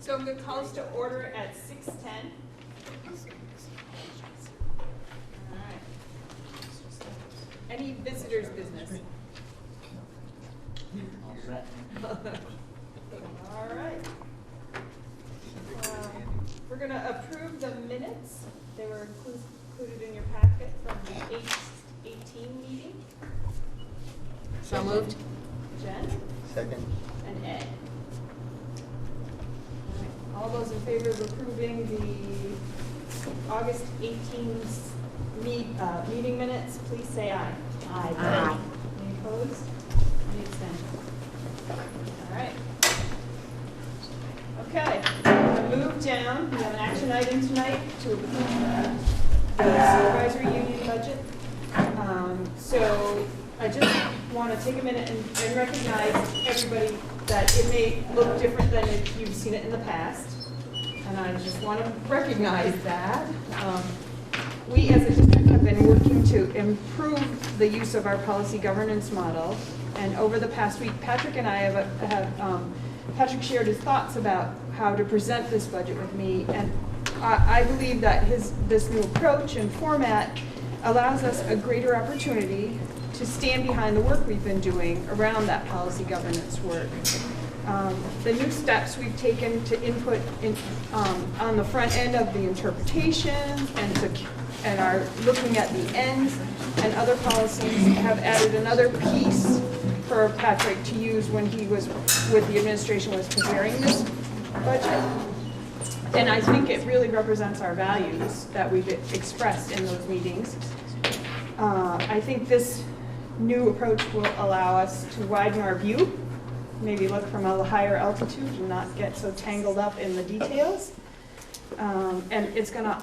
So I'm going to call us to order at 6:10. All right. Any visitors' business? All set. All right. We're going to approve the minutes. They were included in your packet from the 8/18 meeting. So moved. Jen Second. and Ed. All those in favor of approving the August 18th meeting minutes, please say aye. Aye. Any opposed? Any abstentions? All right. Okay, I'm gonna move down. We have an action item tonight to approve the supervisory union budget. So I just want to take a minute and recognize everybody that it may look different than if you've seen it in the past. And I just want to recognize that. We as a district have been working to improve the use of our policy governance model. And over the past week, Patrick and I have Patrick shared his thoughts about how to present this budget with me. And I believe that this new approach and format allows us a greater opportunity to stand behind the work we've been doing around that policy governance work. The new steps we've taken to input on the front end of the interpretation and are looking at the ends and other policies have added another piece for Patrick to use when he was with the administration was preparing this budget. And I think it really represents our values that we've expressed in those meetings. I think this new approach will allow us to widen our view, maybe look from a higher altitude and not get so tangled up in the details. And it's going to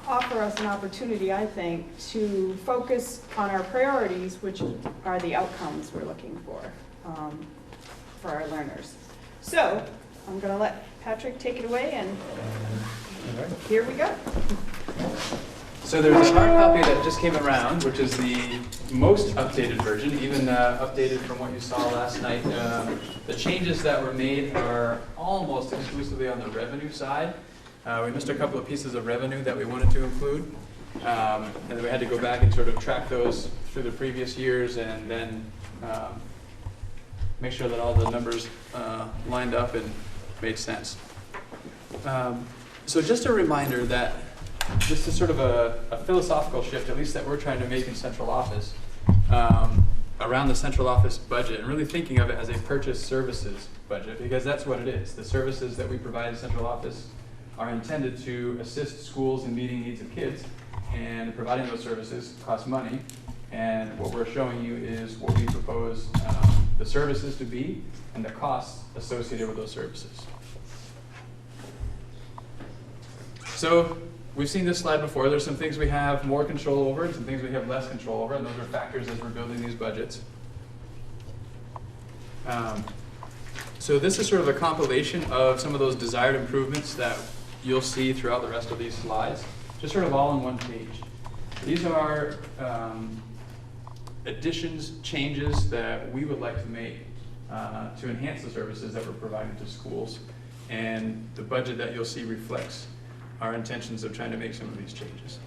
offer us an opportunity, I think, to focus on our priorities, which are the outcomes we're looking for our learners. So I'm going to let Patrick take it away, and here we go. So there's a hard copy that just came around, which is the most updated version, even updated from what you saw last night. The changes that were made are almost exclusively on the revenue side. We missed a couple of pieces of revenue that we wanted to include, and then we had to go back and sort of track those through the previous years and then make sure that all the numbers lined up and made sense. So just a reminder that this is sort of a philosophical shift, at least that we're trying to make in central office, around the central office budget, and really thinking of it as a purchase services budget, because that's what it is. The services that we provide in central office are intended to assist schools in meeting needs of kids, and providing those services costs money. And what we're showing you is what we propose the services to be and the costs associated with those services. So we've seen this slide before. There's some things we have more control over and some things we have less control over, and those are factors as we're building these budgets. So this is sort of a compilation of some of those desired improvements that you'll see throughout the rest of these slides, just sort of all on one page. These are additions, changes that we would like to make to enhance the services that we're providing to schools, and the budget that you'll see reflects our intentions of trying to make some of these changes.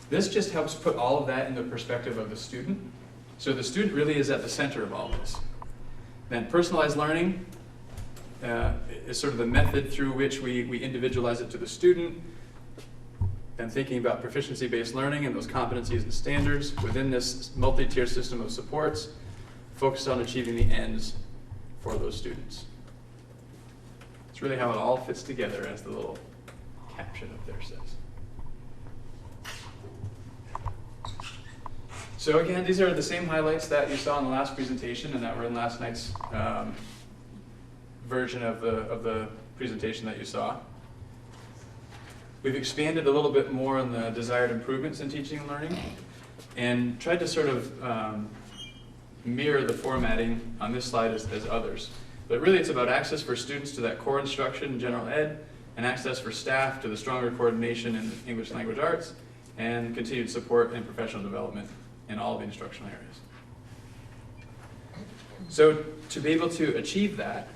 This just helps put all of that in the perspective of the student. So the student really is at the center of all this. Then personalized learning is sort of the method through which we individualize it to the student. Then thinking about proficiency-based learning and those competencies and standards within this multi-tier system of supports, focused on achieving the ends for those students. It's really how it all fits together, as the little caption up there says. So again, these are the same highlights that you saw in the last presentation and that were in last night's version of the presentation that you saw. We've expanded a little bit more on the desired improvements in teaching and learning and tried to sort of mirror the formatting on this slide as others. But really it's about access for students to that core instruction in general ed, and access for staff to the stronger coordination in English language arts, and continued support and professional development in all of the instructional areas. So to be able to achieve that,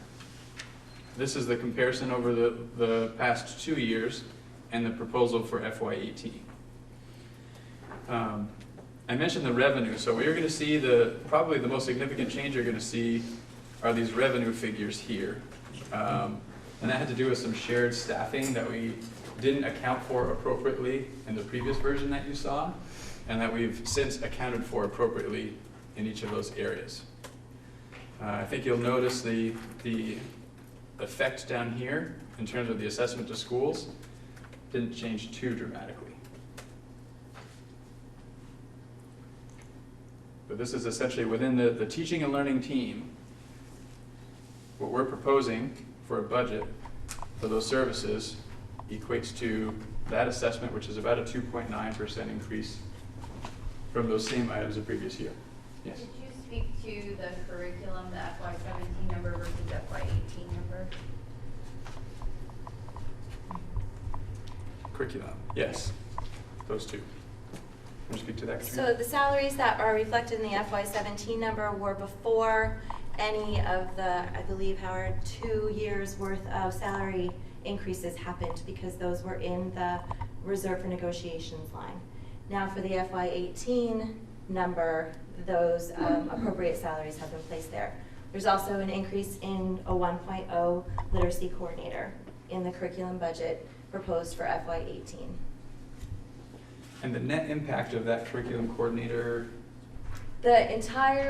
this is the comparison over the past 2 years and the proposal for FY18. I mentioned the revenue, so we're going to see probably the most significant change you're going to see are these revenue figures here. And that had to do with some shared staffing that we didn't account for appropriately in the previous version that you saw, and that we've since accounted for appropriately in each of those areas. I think you'll notice the effect down here in terms of the assessment to schools didn't change too dramatically. But this is essentially within the teaching and learning team. What we're proposing for a budget for those services equates to that assessment, which is about a 2.9% increase from those same items the previous year. Yes? Could you speak to the curriculum, the FY17 number versus FY18 number? Curriculum, yes, those two. Can you speak to that, Katrina? So the salaries that are reflected in the FY17 number were before any of the, I believe, Howard, 2 years worth of salary increases happened, because those were in the reserve for negotiations line. Now for the FY18 number, those appropriate salaries have been placed there. There's also an increase in a 1.0 literacy coordinator in the curriculum budget proposed for FY18. And the net impact of that curriculum coordinator, The entire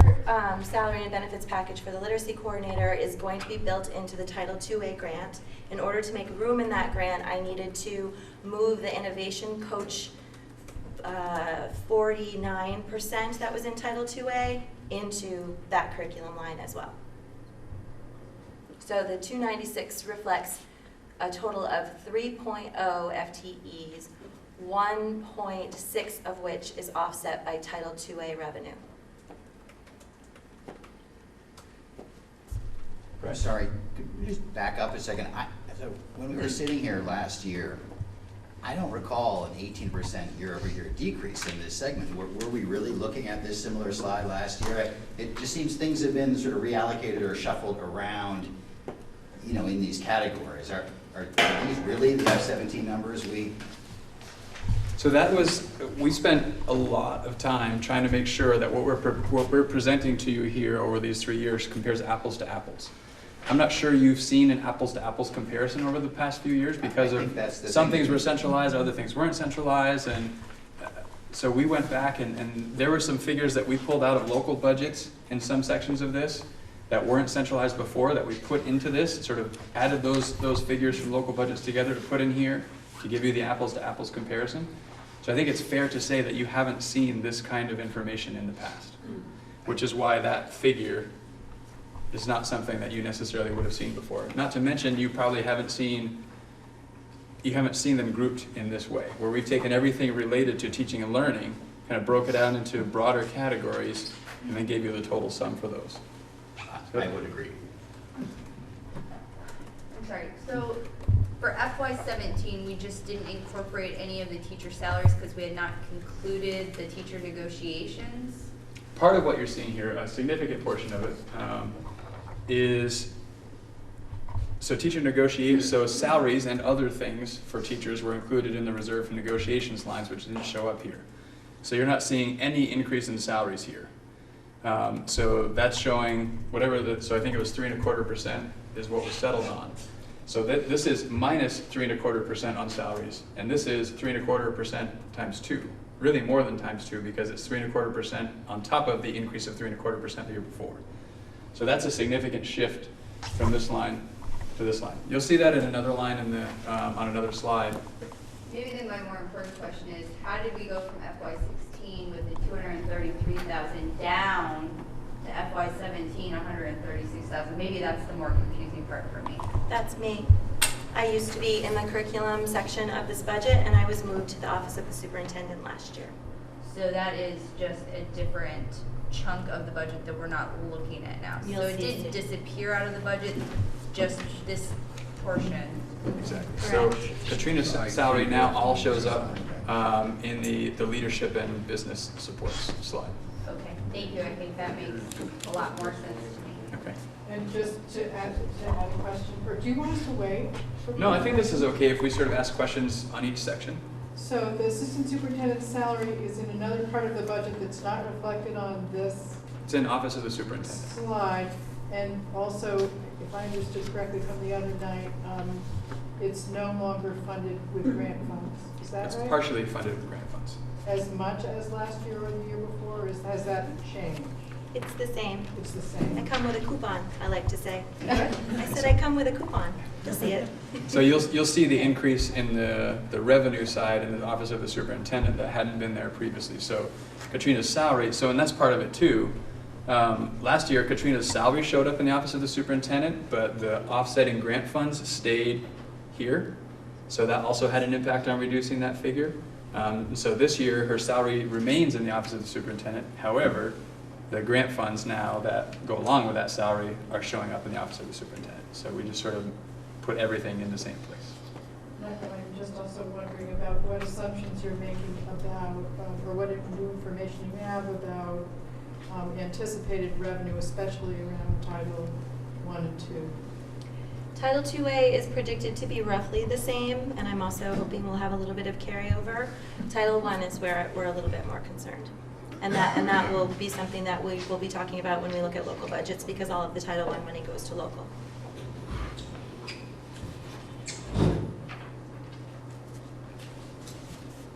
salary and benefits package for the literacy coordinator is going to be built into the Title IIA grant. In order to make room in that grant, I needed to move the innovation coach 49% that was in Title IIA into that curriculum line as well. So the 296 reflects a total of 3.0 FTEs, 1.6 of which is offset by Title IIA revenue. I'm sorry, could we just back up a second? So when we were sitting here last year, I don't recall an 18% year-over-year decrease in this segment. Were we really looking at this similar slide last year? It just seems things have been sort of reallocated or shuffled around, you know, in these categories. Are these really the F-17 numbers so that was, we spent a lot of time trying to make sure that what we're presenting to you here over these 3 years compares apples to apples. I'm not sure you've seen an apples to apples comparison over the past few years because of some things were centralized, other things weren't centralized, and so we went back and there were some figures that we pulled out of local budgets in some sections of this that weren't centralized before that we put into this, sort of added those figures from local budgets together to put in here to give you the apples to apples comparison. So I think it's fair to say that you haven't seen this kind of information in the past, which is why that figure is not something that you necessarily would have seen before. Not to mention, you probably haven't seen them grouped in this way, where we've taken everything related to teaching and learning, kind of broke it out into broader categories, and then gave you the total sum for those. I would agree. I'm sorry, so for FY17, we just didn't incorporate any of the teacher salaries because we had not concluded the teacher negotiations? Part of what you're seeing here, a significant portion of it, is so teacher negotiations, so salaries and other things for teachers were included in the reserve for negotiations lines, which didn't show up here. So you're not seeing any increase in salaries here. So that's showing whatever so I think it was 3.25% is what was settled on. So this is minus 3.25% on salaries, and this is 3.25% times 2. Really more than times 2 because it's 3.25% on top of the increase of 3.25% the year before. So that's a significant shift from this line to this line. You'll see that in another line in the on another slide. Maybe then my more important question is, how did we go from FY16 with the 233,000 down to FY17 136,000? Maybe that's the more confusing part for me. That's me. I used to be in the curriculum section of this budget, and I was moved to the office of the superintendent last year. So that is just a different chunk of the budget that we're not looking at now. You'll So it see didn't it. disappear out of the budget, just this portion. Exactly. So Katrina's salary now all shows up in the leadership and business supports slide. Okay, thank you. I think that makes a lot more sense to me. Okay. And just to add a question, or do you want us to wait? No, I think this is okay if we sort of ask questions on each section. So the assistant superintendent's salary is in another part of the budget that's not reflected on this It's in Office of the Superintendent. slide. And also, if I understood correctly from the other night, it's no longer funded with grant funds. Is that It's right? partially funded with grant funds. As much as last year or the year before, or has that changed? It's the same. It's the I same. come with a coupon, I like to say. I said I come with a coupon. You'll see it. So you'll see the increase in the revenue side in the Office of the Superintendent that hadn't been there previously. So Katrina's salary, and that's part of it too. Last year, Katrina's salary showed up in the Office of the Superintendent, but the offsetting grant funds stayed here. So that also had an impact on reducing that figure. So this year, her salary remains in the Office of the Superintendent. However, the grant funds now that go along with that salary are showing up in the Office of the Superintendent. So we just sort of put everything in the same place. I'm just also wondering about what assumptions you're making about, or what new information you have about anticipated revenue, especially around Title I and II. Title IIA is predicted to be roughly the same, and I'm also hoping we'll have a little bit of carryover. Title I is where we're a little bit more concerned. And that will be something that we will be talking about when we look at local budgets, because all of the Title I money goes to local.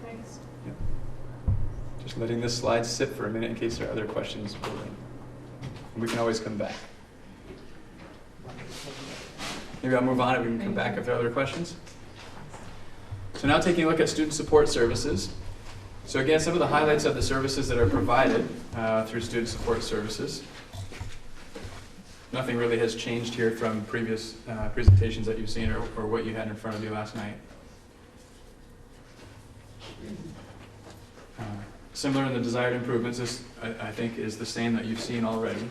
Thanks. Yep. Just letting this slide sit for a minute in case there are other questions building. And we can always come back. Maybe I'll move on and we can come back if there are other questions. So now taking a look at student support services. So again, some of the highlights of the services that are provided through student support services. Nothing really has changed here from previous presentations that you've seen or what you had in front of you last night. Similar in the desired improvements, this I think is the same that you've seen already.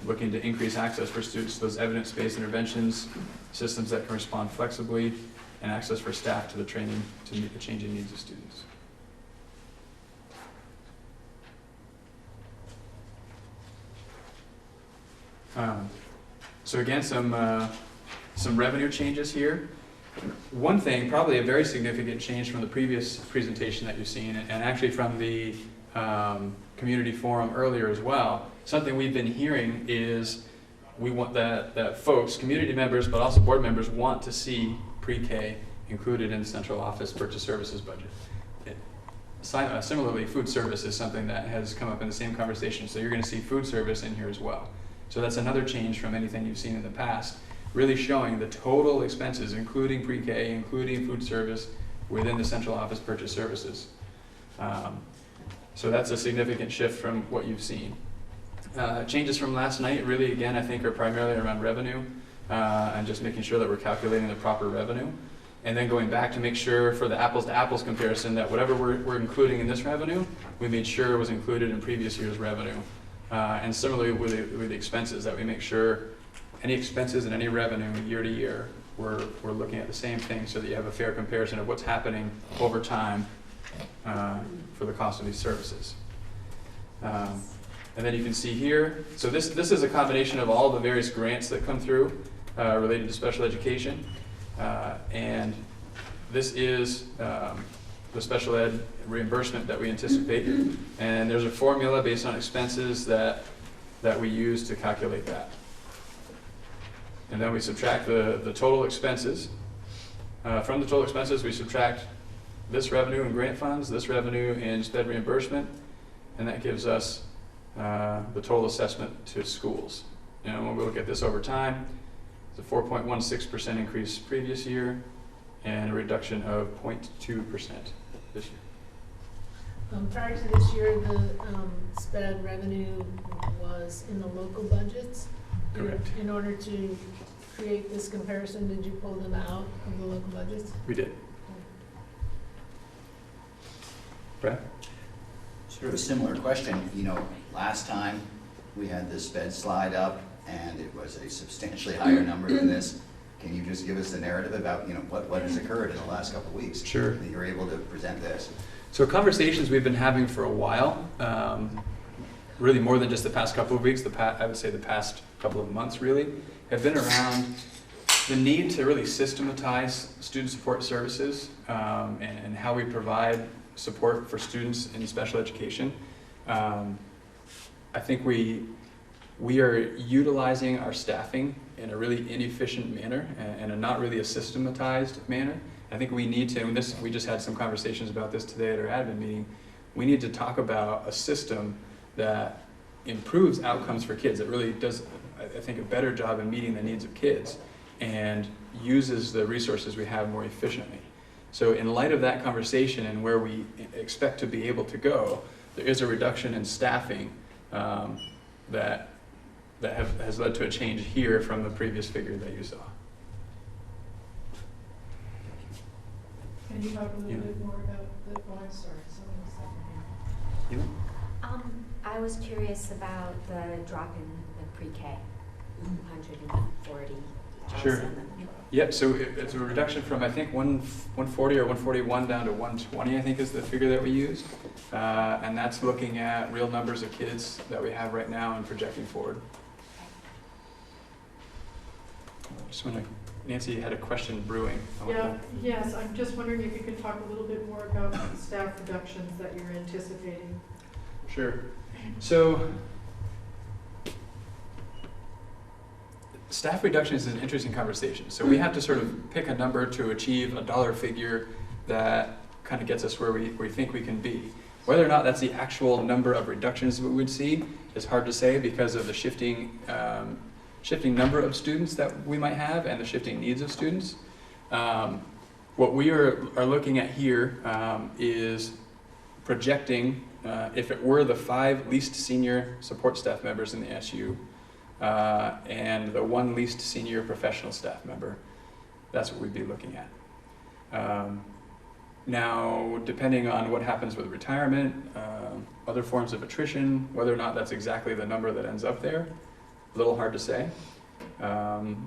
Looking to increase access for students to those evidence-based interventions, systems that can respond flexibly, and access for staff to the training to meet the changing needs of students. So again, some revenue changes here. One thing, probably a very significant change from the previous presentation that you've seen, and actually from the community forum earlier as well, something we've been hearing is we want that folks, community members, but also board members want to see pre-K included in the central office purchase services budget. Similarly, food service is something that has come up in the same conversation, so you're going to see food service in here as well. So that's another change from anything you've seen in the past, really showing the total expenses, including pre-K, including food service, within the central office purchase services. So that's a significant shift from what you've seen. Changes from last night, really, again, I think are primarily around revenue and just making sure that we're calculating the proper revenue. And then going back to make sure for the apples to apples comparison that whatever we're including in this revenue, we made sure was included in previous year's revenue. And similarly with the expenses, that we make sure any expenses and any revenue year to year, we're looking at the same thing so that you have a fair comparison of what's happening over time for the cost of these services. And then you can see here, so this is a combination of all the various grants that come through related to special education. And this is the special ed reimbursement that we anticipate. And there's a formula based on expenses that we use to calculate that. And then we subtract the total expenses. From the total expenses, we subtract this revenue in grant funds, this revenue in SPED reimbursement, and that gives us the total assessment to schools. And when we look at this over time, it's a 4.16% increase previous year and a reduction of 0.2% this year. Prior to this year, the SPED revenue was in the local budgets. Correct. In order to create this comparison, did you pull them out of the local budgets? We did. Brad? Sort of a similar question. You know, last time we had the SPED slide up and it was a substantially higher number than this. Can you just give us the narrative about, you know, what has occurred in the last couple of weeks? Sure. That you're able to present this? So conversations we've been having for a while, really more than just the past couple of weeks, I would say the past couple of months really, have been around the need to really systematize student support services and how we provide support for students in special education. I think we are utilizing our staffing in a really inefficient manner and not really a systematized manner. I think we need to, and we just had some conversations about this today at our admin meeting, we need to talk about a system that improves outcomes for kids, that really does, I think, a better job in meeting the needs of kids and uses the resources we have more efficiently. So in light of that conversation and where we expect to be able to go, there is a reduction in staffing that has led to a change here from the previous figure that you saw. Can you talk a little Yeah. bit more about the, oh, I'm sorry, someone was You? I was curious about the drop in the pre-K, 140,000. Sure. Yep, so it's a reduction from, I think, 140 or 141 down to 120, I think is the figure that we used. And that's looking at real numbers of kids that we have right now and projecting forward. Just want to, Nancy had a question brewing. Yeah, yes, I'm just wondering if you could talk a little bit more about the staff reductions that you're anticipating. Sure. So, staff reduction is an interesting conversation. So we have to sort of pick a number to achieve a dollar figure that kind of gets us where we think we can be. Whether or not that's the actual number of reductions we would see is hard to say because of the shifting number of students that we might have and the shifting needs of students. What we are looking at here is projecting, if it were the 5 least senior support staff members in the SU and the 1 least senior professional staff member, that's what we'd be looking at. Now, depending on what happens with retirement, other forms of attrition, whether or not that's exactly the number that ends up there, a little hard to say.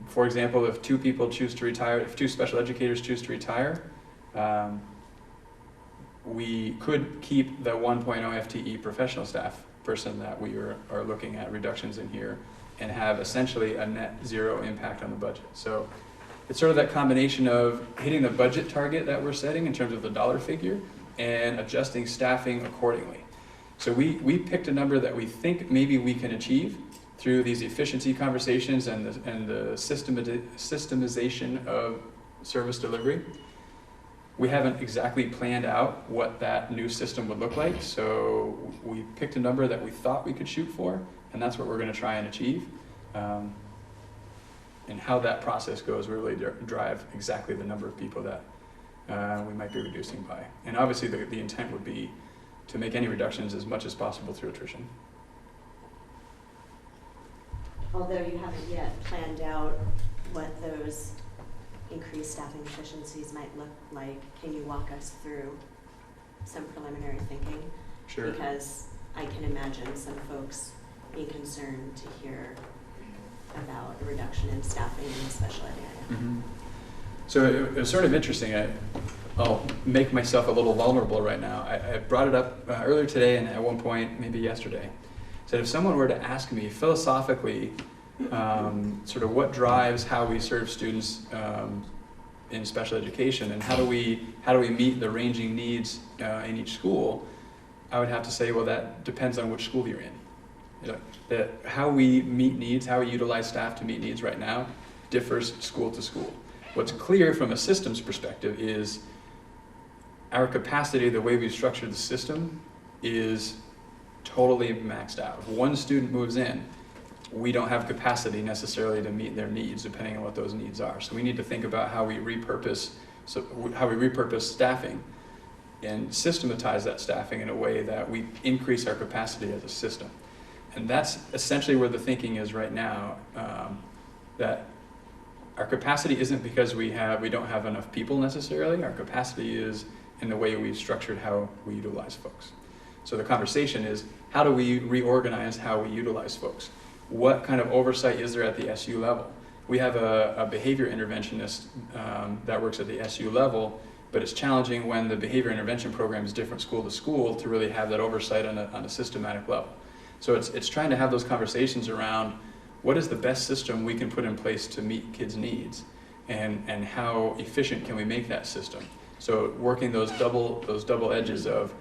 For example, if 2 people choose to retire, if 2 special educators choose to retire, we could keep the 1.0 FTE professional staff person that we are looking at reductions in here and have essentially a net 0 impact on the budget. So it's sort of that combination of hitting the budget target that we're setting in terms of the dollar figure and adjusting staffing accordingly. So we picked a number that we think maybe we can achieve through these efficiency conversations and the systemization of service delivery. We haven't exactly planned out what that new system would look like, so we picked a number that we thought we could shoot for, and that's what we're going to try and achieve. And how that process goes will really drive exactly the number of people that we might be reducing by. And obviously the intent would be to make any reductions as much as possible through attrition. Although you haven't yet planned out what those increased staffing efficiencies might look like, can you walk us through some preliminary thinking? Sure. Because I can imagine some folks being concerned to hear about a reduction in staffing in the special ed area. Mm-hmm. So it was sort of interesting. I'll make myself a little vulnerable right now. I brought it up earlier today and at one point, maybe yesterday. Said if someone were to ask me philosophically, sort of what drives how we serve students in special education and how do we meet the ranging needs in each school, I would have to say, well, that depends on which school you're in. You know, that how we meet needs, how we utilize staff to meet needs right now differs school to school. What's clear from a systems perspective is our capacity, the way we've structured the system, is totally maxed out. If one student moves in, we don't have capacity necessarily to meet their needs depending on what those needs are. So we need to think about how we repurpose staffing and systematize that staffing in a way that we increase our capacity as a system. And that's essentially where the thinking is right now, that our capacity isn't because we don't have enough people necessarily. Our capacity is in the way we've structured how we utilize folks. So the conversation is, how do we reorganize how we utilize folks? What kind of oversight is there at the SU level? We have a behavior interventionist that works at the SU level, but it's challenging when the behavior intervention program is different school to school to really have that oversight on a systematic level. So it's trying to have those conversations around what is the best system we can put in place to meet kids' needs, and how efficient can we make that system? So working those double edges of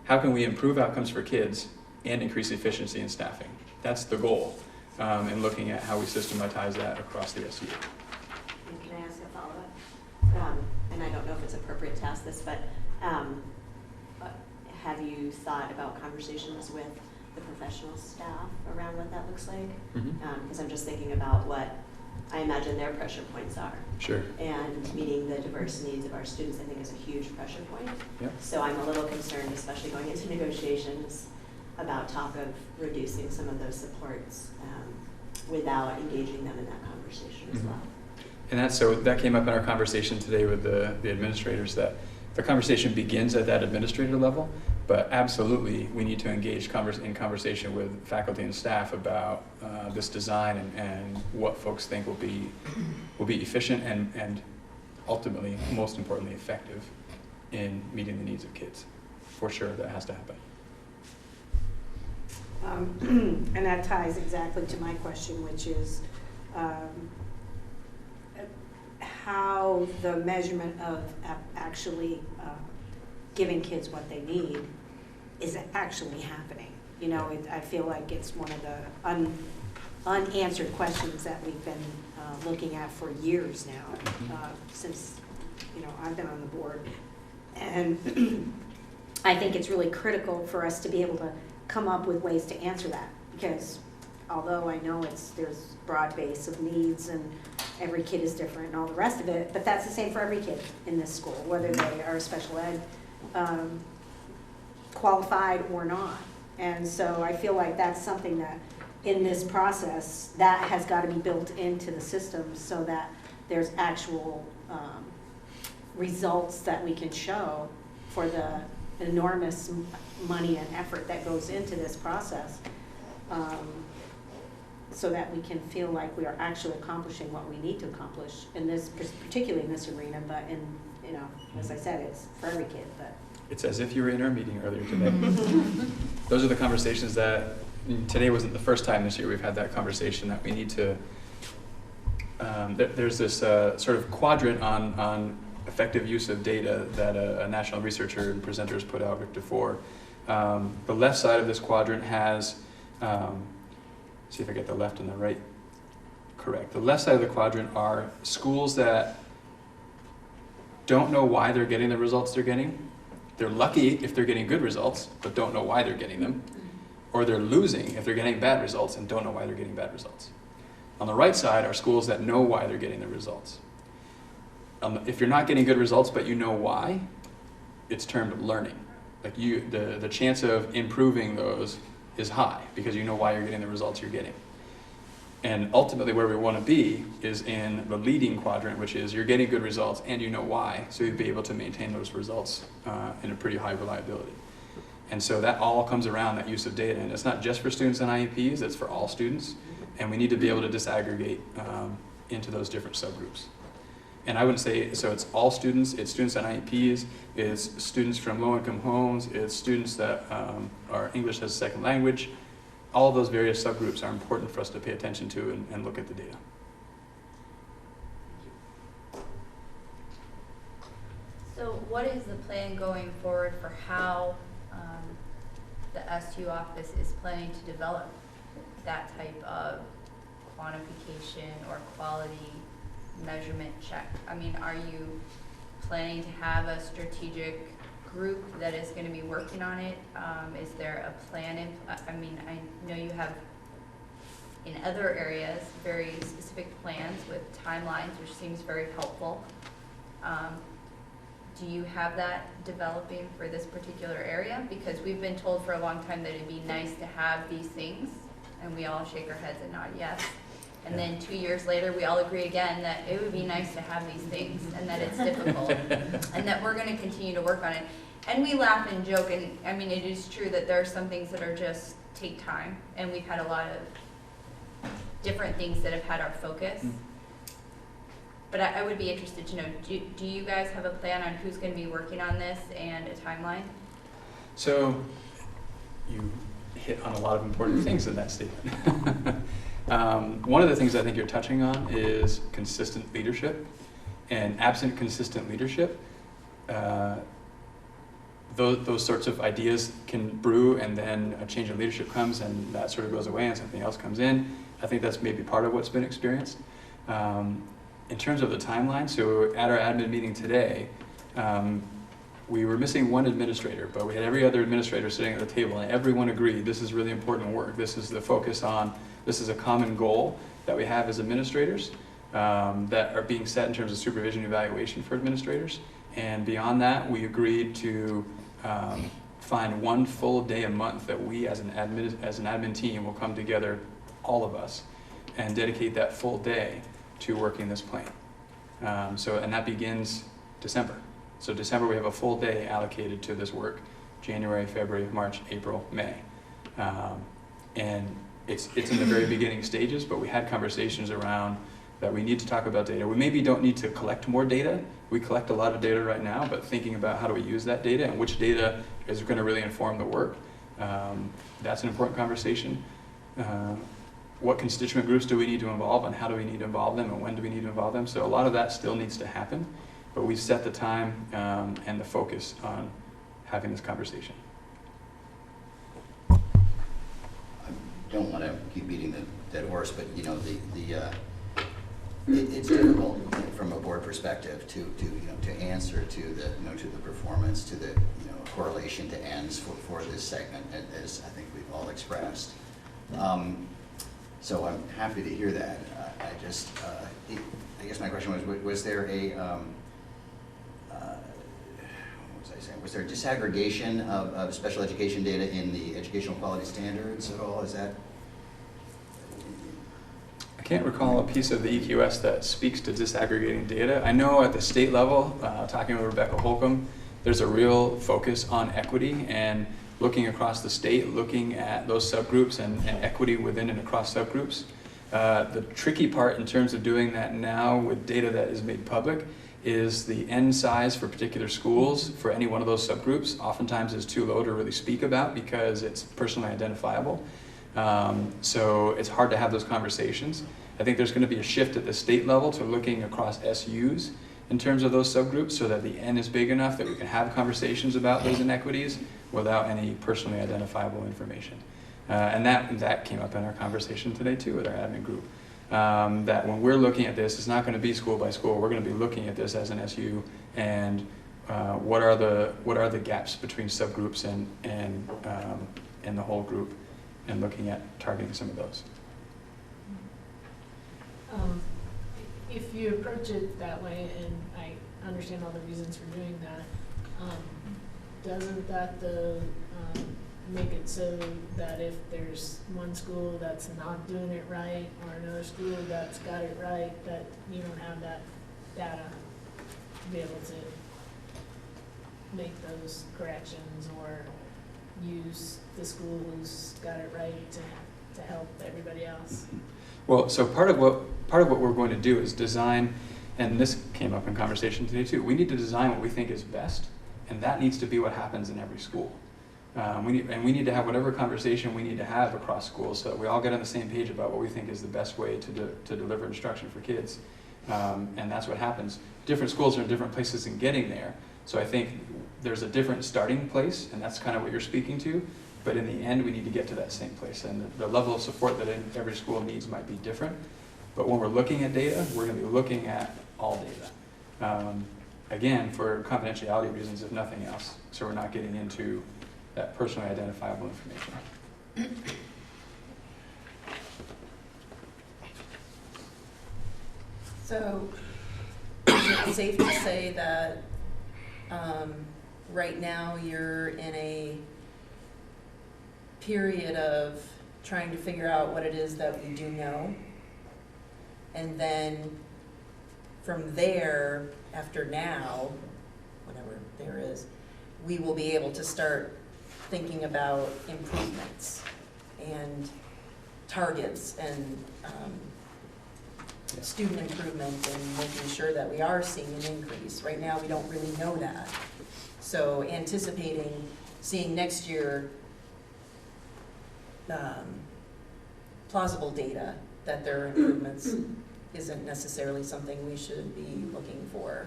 how can we improve outcomes for kids and increase efficiency in staffing? That's the goal, in looking at how we systematize that across the SU. And can I ask a follow-up? And I don't know if it's appropriate to ask this, but have you thought about conversations with the professional staff around what that looks like? Because I'm just thinking about what I imagine their pressure points are. Sure. And meeting the diverse needs of our students, I think, is a huge pressure point. Yep. So I'm a little concerned, especially going into negotiations, about talk of reducing some of those supports without engaging them in that conversation as well. And that came up in our conversation today with the administrators, that the conversation begins at that administrator level, but absolutely we need to engage in conversation with faculty and staff about this design and what folks think will be efficient and ultimately, most importantly, effective in meeting the needs of kids. For sure, that has to happen. And that ties exactly to my question, which is how the measurement of actually giving kids what they need is actually happening. You know, I feel like it's one of the unanswered questions that we've been looking at for years now, since, you know, I've been on the board. And I think it's really critical for us to be able to come up with ways to answer that, because although I know there's broad base of needs and every kid is different and all the rest of it, but that's the same for every kid in this school, whether they are special ed qualified or not. And so I feel like that's something that in this process that has got to be built into the system so that there's actual results that we can show for the enormous money and effort that goes into this process, so that we can feel like we are actually accomplishing what we need to accomplish in this, particularly in this arena, but in, you know, as I said, it's for every kid. But It's as if you were in our meeting earlier today. Those are the conversations that, today wasn't the first time this year we've had that conversation, that we need to, there's this sort of quadrant on effective use of data that a national researcher and presenters put out, Victor Four. The left side of this quadrant has, see if I get the left and the right correct. The left side of the quadrant are schools that don't know why they're getting the results they're getting. They're lucky if they're getting good results, but don't know why they're getting them. Or they're losing if they're getting bad results and don't know why they're getting bad results. On the right side are schools that know why they're getting the results. If you're not getting good results but you know why, it's termed learning. Like the chance of improving those is high because you know why you're getting the results you're getting. And ultimately where we want to be is in the leading quadrant, which is you're getting good results and you know why, so you'll be able to maintain those results in a pretty high reliability. And so that all comes around that use of data, and it's not just for students and IEPs, it's for all students, and we need to be able to disaggregate into those different subgroups. And I wouldn't say, so it's all students, it's students on IEPs, it's students from low-income homes, it's students that are English as a second language. All of those various subgroups are important for us to pay attention to and look at the data. So what is the plan going forward for how the SU office is planning to develop that type of quantification or quality measurement check? I mean, are you planning to have a strategic group that is going to be working on it? Is there a plan I mean, I know you have in other areas very specific plans with timelines, which seems very helpful. Do you have that developing for this particular area? Because we've been told for a long time that it'd be nice to have these things, and we all shake our heads and nod yes. And then 2 years later, we all agree again that it would be nice to have these things and that it's difficult and that we're going to continue to work on it. And we laugh and joke, and I mean, it is true that there are some things that are just take time, and we've had a lot of different things that have had our focus. But I would be interested to know, do you guys have a plan on who's going to be working on this and a timeline? So you hit on a lot of important things in that statement. One of the things I think you're touching on is consistent leadership. And absent consistent leadership, those sorts of ideas can brew, and then a change in leadership comes and that sort of goes away and something else comes in. I think that's maybe part of what's been experienced. In terms of the timeline, so at our admin meeting today, we were missing one administrator, but we had every other administrator sitting at the table, and everyone agreed this is really important work. This is the focus on, this is a common goal that we have as administrators that are being set in terms of supervision and evaluation for administrators. And beyond that, we agreed to find one full day a month that we as an admin team will come together, all of us, and dedicate that full day to working this plan. And that begins December. So December we have a full day allocated to this work, January, February, March, April, May. And it's in the very beginning stages, but we had conversations around that we need to talk about data. We maybe don't need to collect more data. We collect a lot of data right now, but thinking about how do we use that data and which data is going to really inform the work, that's an important conversation. What constituent groups do we need to involve, and how do we need to involve them, and when do we need to involve them? So a lot of that still needs to happen, but we've set the time and the focus on having this conversation. I don't want to keep beating the dead horse, but you know, it's difficult from a board perspective to answer to the performance, to the correlation to ends for this segment, as I think we've all expressed. So I'm happy to hear that. I guess my question was there a what was I saying? Was there a disaggregation of special education data in the educational quality standards at all? Is that? I can't recall a piece of the EQS that speaks to disaggregating data. I know at the state level, talking with Rebecca Holcomb, there's a real focus on equity and looking across the state, looking at those subgroups and equity within and across subgroups. The tricky part in terms of doing that now with data that is made public is the N size for particular schools for any one of those subgroups oftentimes is too low to really speak about because it's personally identifiable. So it's hard to have those conversations. I think there's going to be a shift at the state level to looking across SUs in terms of those subgroups so that the N is big enough that we can have conversations about those inequities without any personally identifiable information. And that came up in our conversation today too with our admin group. That when we're looking at this, it's not going to be school by school. We're going to be looking at this as an SU and what are the gaps between subgroups and the whole group, and looking at targeting some of those. If you approach it that way, and I understand all the reasons for doing that, doesn't that make it so that if there's one school that's not doing it right or another school that's got it right, that you don't have that data to be able to make those corrections or use the school who's got it right to help everybody else? Well, so part of what we're going to do is design, and this came up in conversation today too, we need to design what we think is best, and that needs to be what happens in every school. We need to have whatever conversation we need to have across schools so that we all get on the same page about what we think is the best way to deliver instruction for kids. And that's what happens. Different schools are in different places in getting there. So I think there's a different starting place, and that's kind of what you're speaking to. But in the end, we need to get to that same place. And the level of support that every school needs might be different. But when we're looking at data, we're going to be looking at all data. Again, for confidentiality reasons, if nothing else. So we're not getting into that personally identifiable information. So, is it safe to say that right now you're in a period of trying to figure out what it is that we do know, and then from there, after now, whatever there is, we will be able to start thinking about improvements and targets and student improvement and making sure that we are seeing an increase. Right now, we don't really know that. So anticipating seeing next year plausible data that there are improvements isn't necessarily something we should be looking for.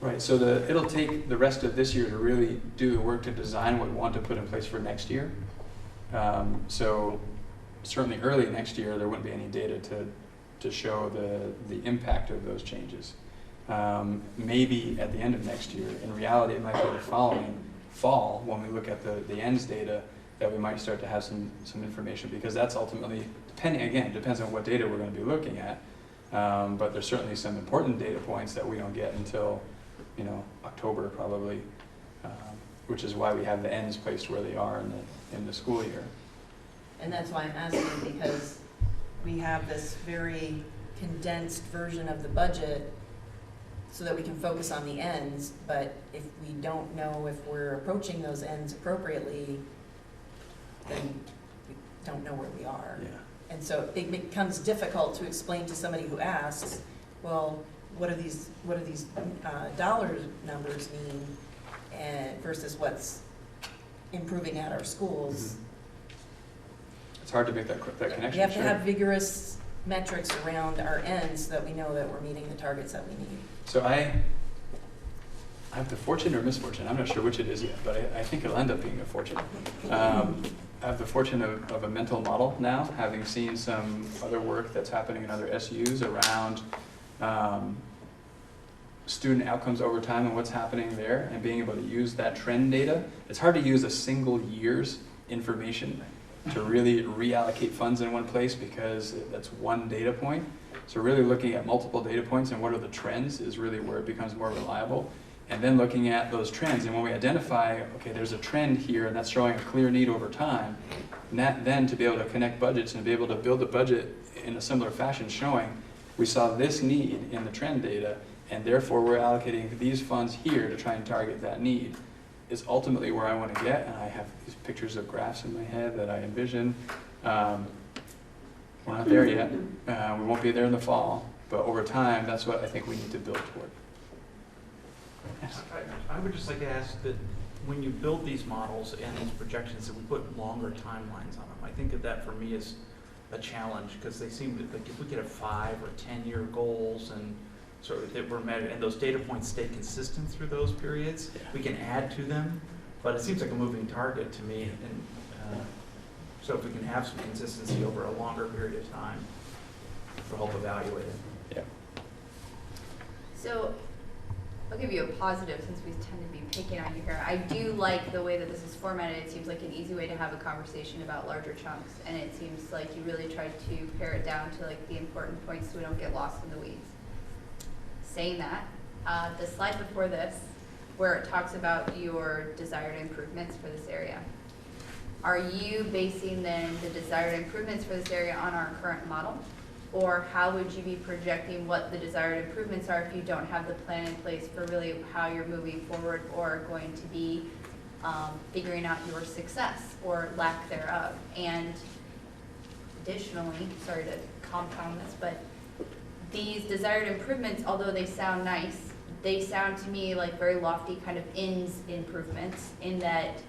Right, so it'll take the rest of this year to really do the work to design what we want to put in place for next year. So certainly early next year, there wouldn't be any data to show the impact of those changes. Maybe at the end of next year. In reality, it might be the following fall, when we look at the ends data, that we might start to have some information, because that's ultimately, depends on what data we're going to be looking at. But there's certainly some important data points that we don't get until, October probably, which is why we have the ends placed where they are in the school year. And that's why I'm asking, because we have this very condensed version of the budget so that we can focus on the ends, but if we don't know if we're approaching those ends appropriately, then we don't know where we are. Yeah. And so it becomes difficult to explain to somebody who asks, well, what do these dollar numbers mean, and versus what's improving at our schools. It's hard to make that connection. We have to sure. have vigorous metrics around our ends so that we know that we're meeting the targets that we need. So I have the fortune or misfortune, I'm not sure which it is yet, but I think it'll end up being a fortune. I have the fortune of a mental model now, having seen some other work that's happening in other SUs around student outcomes over time and what's happening there, and being able to use that trend data. It's hard to use a single year's information to really reallocate funds in one place, because that's one data point. So really looking at multiple data points and what are the trends is really where it becomes more reliable. And then looking at those trends, and when we identify, okay, there's a trend here and that's showing a clear need over time, and then to be able to connect budgets and be able to build a budget in a similar fashion showing we saw this need in the trend data, and therefore we're allocating these funds here to try and target that need, is ultimately where I want to get. And I have these pictures of graphs in my head that I envision. We're not there yet. We won't be there in the fall, but over time, that's what I think we need to build toward. Yes. I would just like to ask that when you build these models and these projections, that we put longer timelines on them. I think that for me is a challenge, because they seem to, like, if we could have 5 or 10-year goals and sort of that we're measured, and those data points stay consistent through those periods, we can add to them. But it seems like a moving target to me, and so if we can have some consistency over a longer period of time, to help evaluate it. Yeah. So I'll give you a positive, since we tend to be picking on you here. I do like the way that this is formatted. It seems like an easy way to have a conversation about larger chunks, and it seems like you really tried to pare it down to like the important points so we don't get lost in the weeds. Saying that, the slide before this, where it talks about your desired improvements for this area, are you basing then the desired improvements for this area on our current model? Or how would you be projecting what the desired improvements are if you don't have the plan in place for really how you're moving forward or going to be figuring out your success or lack thereof? And additionally, sorry to compound this, but these desired improvements, although they sound nice, they sound to me like very lofty kind of ends improvements, in that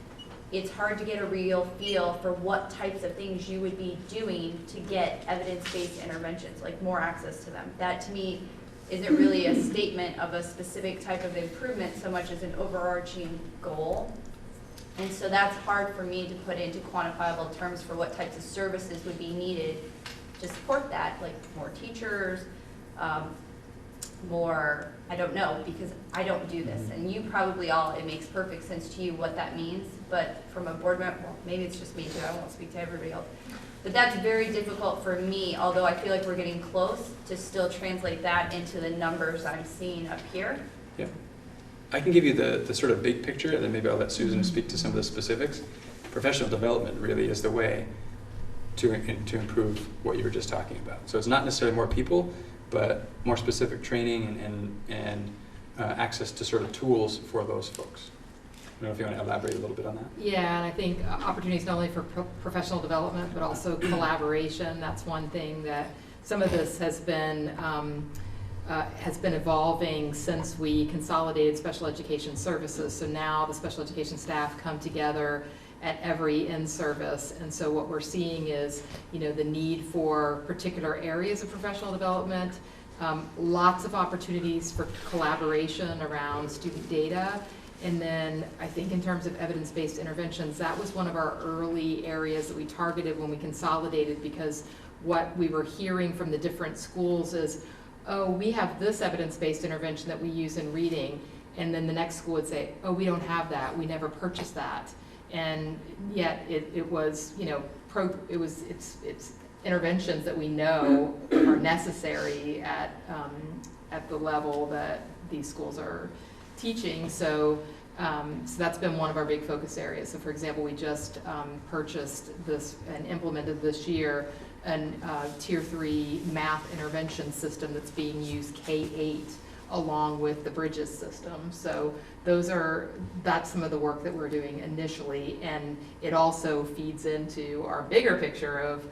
it's hard to get a real feel for what types of things you would be doing to get evidence-based interventions, like more access to them. That to me isn't really a statement of a specific type of improvement so much as an overarching goal. And so that's hard for me to put into quantifiable terms for what types of services would be needed to support that, like more teachers, more, I don't know, because I don't do this, and you probably all, it makes perfect sense to you what that means, but from a board member, well, maybe it's just me too, I won't speak to everybody else, but that's very difficult for me, although I feel like we're getting close, to still translate that into the numbers I'm seeing up here. Yeah. I can give you the sort of big picture, and then maybe I'll let Susan speak to some of the specifics. Professional development really is the way to improve what you were just talking about. So it's not necessarily more people, but more specific training and access to sort of tools for those folks. I don't know if you want to elaborate a little bit on that. Yeah, and I think opportunities not only for professional development, but also collaboration. That's one thing that some of this has been evolving since we consolidated special education services. So now the special education staff come together at every in-service. And so what we're seeing is, the need for particular areas of professional development, lots of opportunities for collaboration around student data. And then I think in terms of evidence-based interventions, that was one of our early areas that we targeted when we consolidated, because what we were hearing from the different schools is, oh, we have this evidence-based intervention that we use in reading, and then the next school would say, oh, we don't have that, we never purchased that. And yet it was, it's interventions that we know are necessary at the level that these schools are teaching. So that's been one of our big focus areas. So for example, we just purchased this and implemented this year an Tier 3 math intervention system that's being used K-8 along with the Bridges system. So that's some of the work that we're doing initially, and it also feeds into our bigger picture of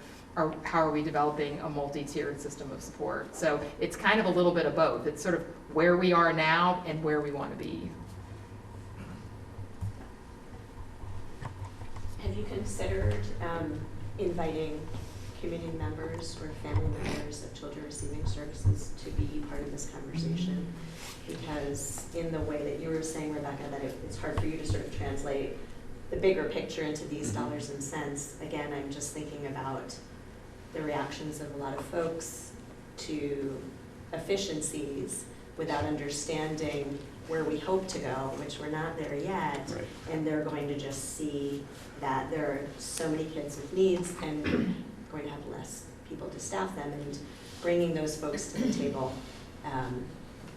how are we developing a multi-tiered system of support. So it's kind of a little bit of both. It's sort of where we are now and where we want to be. Have you considered inviting community members or family members of children receiving services to be part of this conversation? Because in the way that you were saying, Rebecca, that it's hard for you to sort of translate the bigger picture into these dollars and cents. Again, I'm just thinking about the reactions of a lot of folks to efficiencies without understanding where we hope to go, which we're not there yet. Right. And they're going to just see that there are so many kids with needs and going to have less people to staff them, and bringing those folks to the table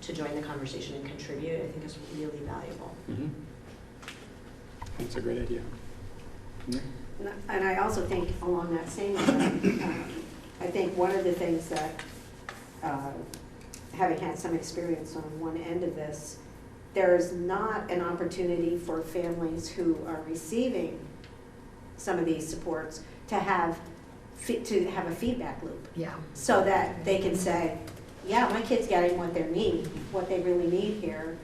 to join the conversation and contribute, I think is really valuable. Mm-hmm. That's a great idea. Yeah. And I also think along that same line, I think one of the things that, having had some experience on one end of this, there's not an opportunity for families who are receiving some of these supports to have a feedback loop. Yeah. So that they can say, yeah, my kid's getting what they really need here.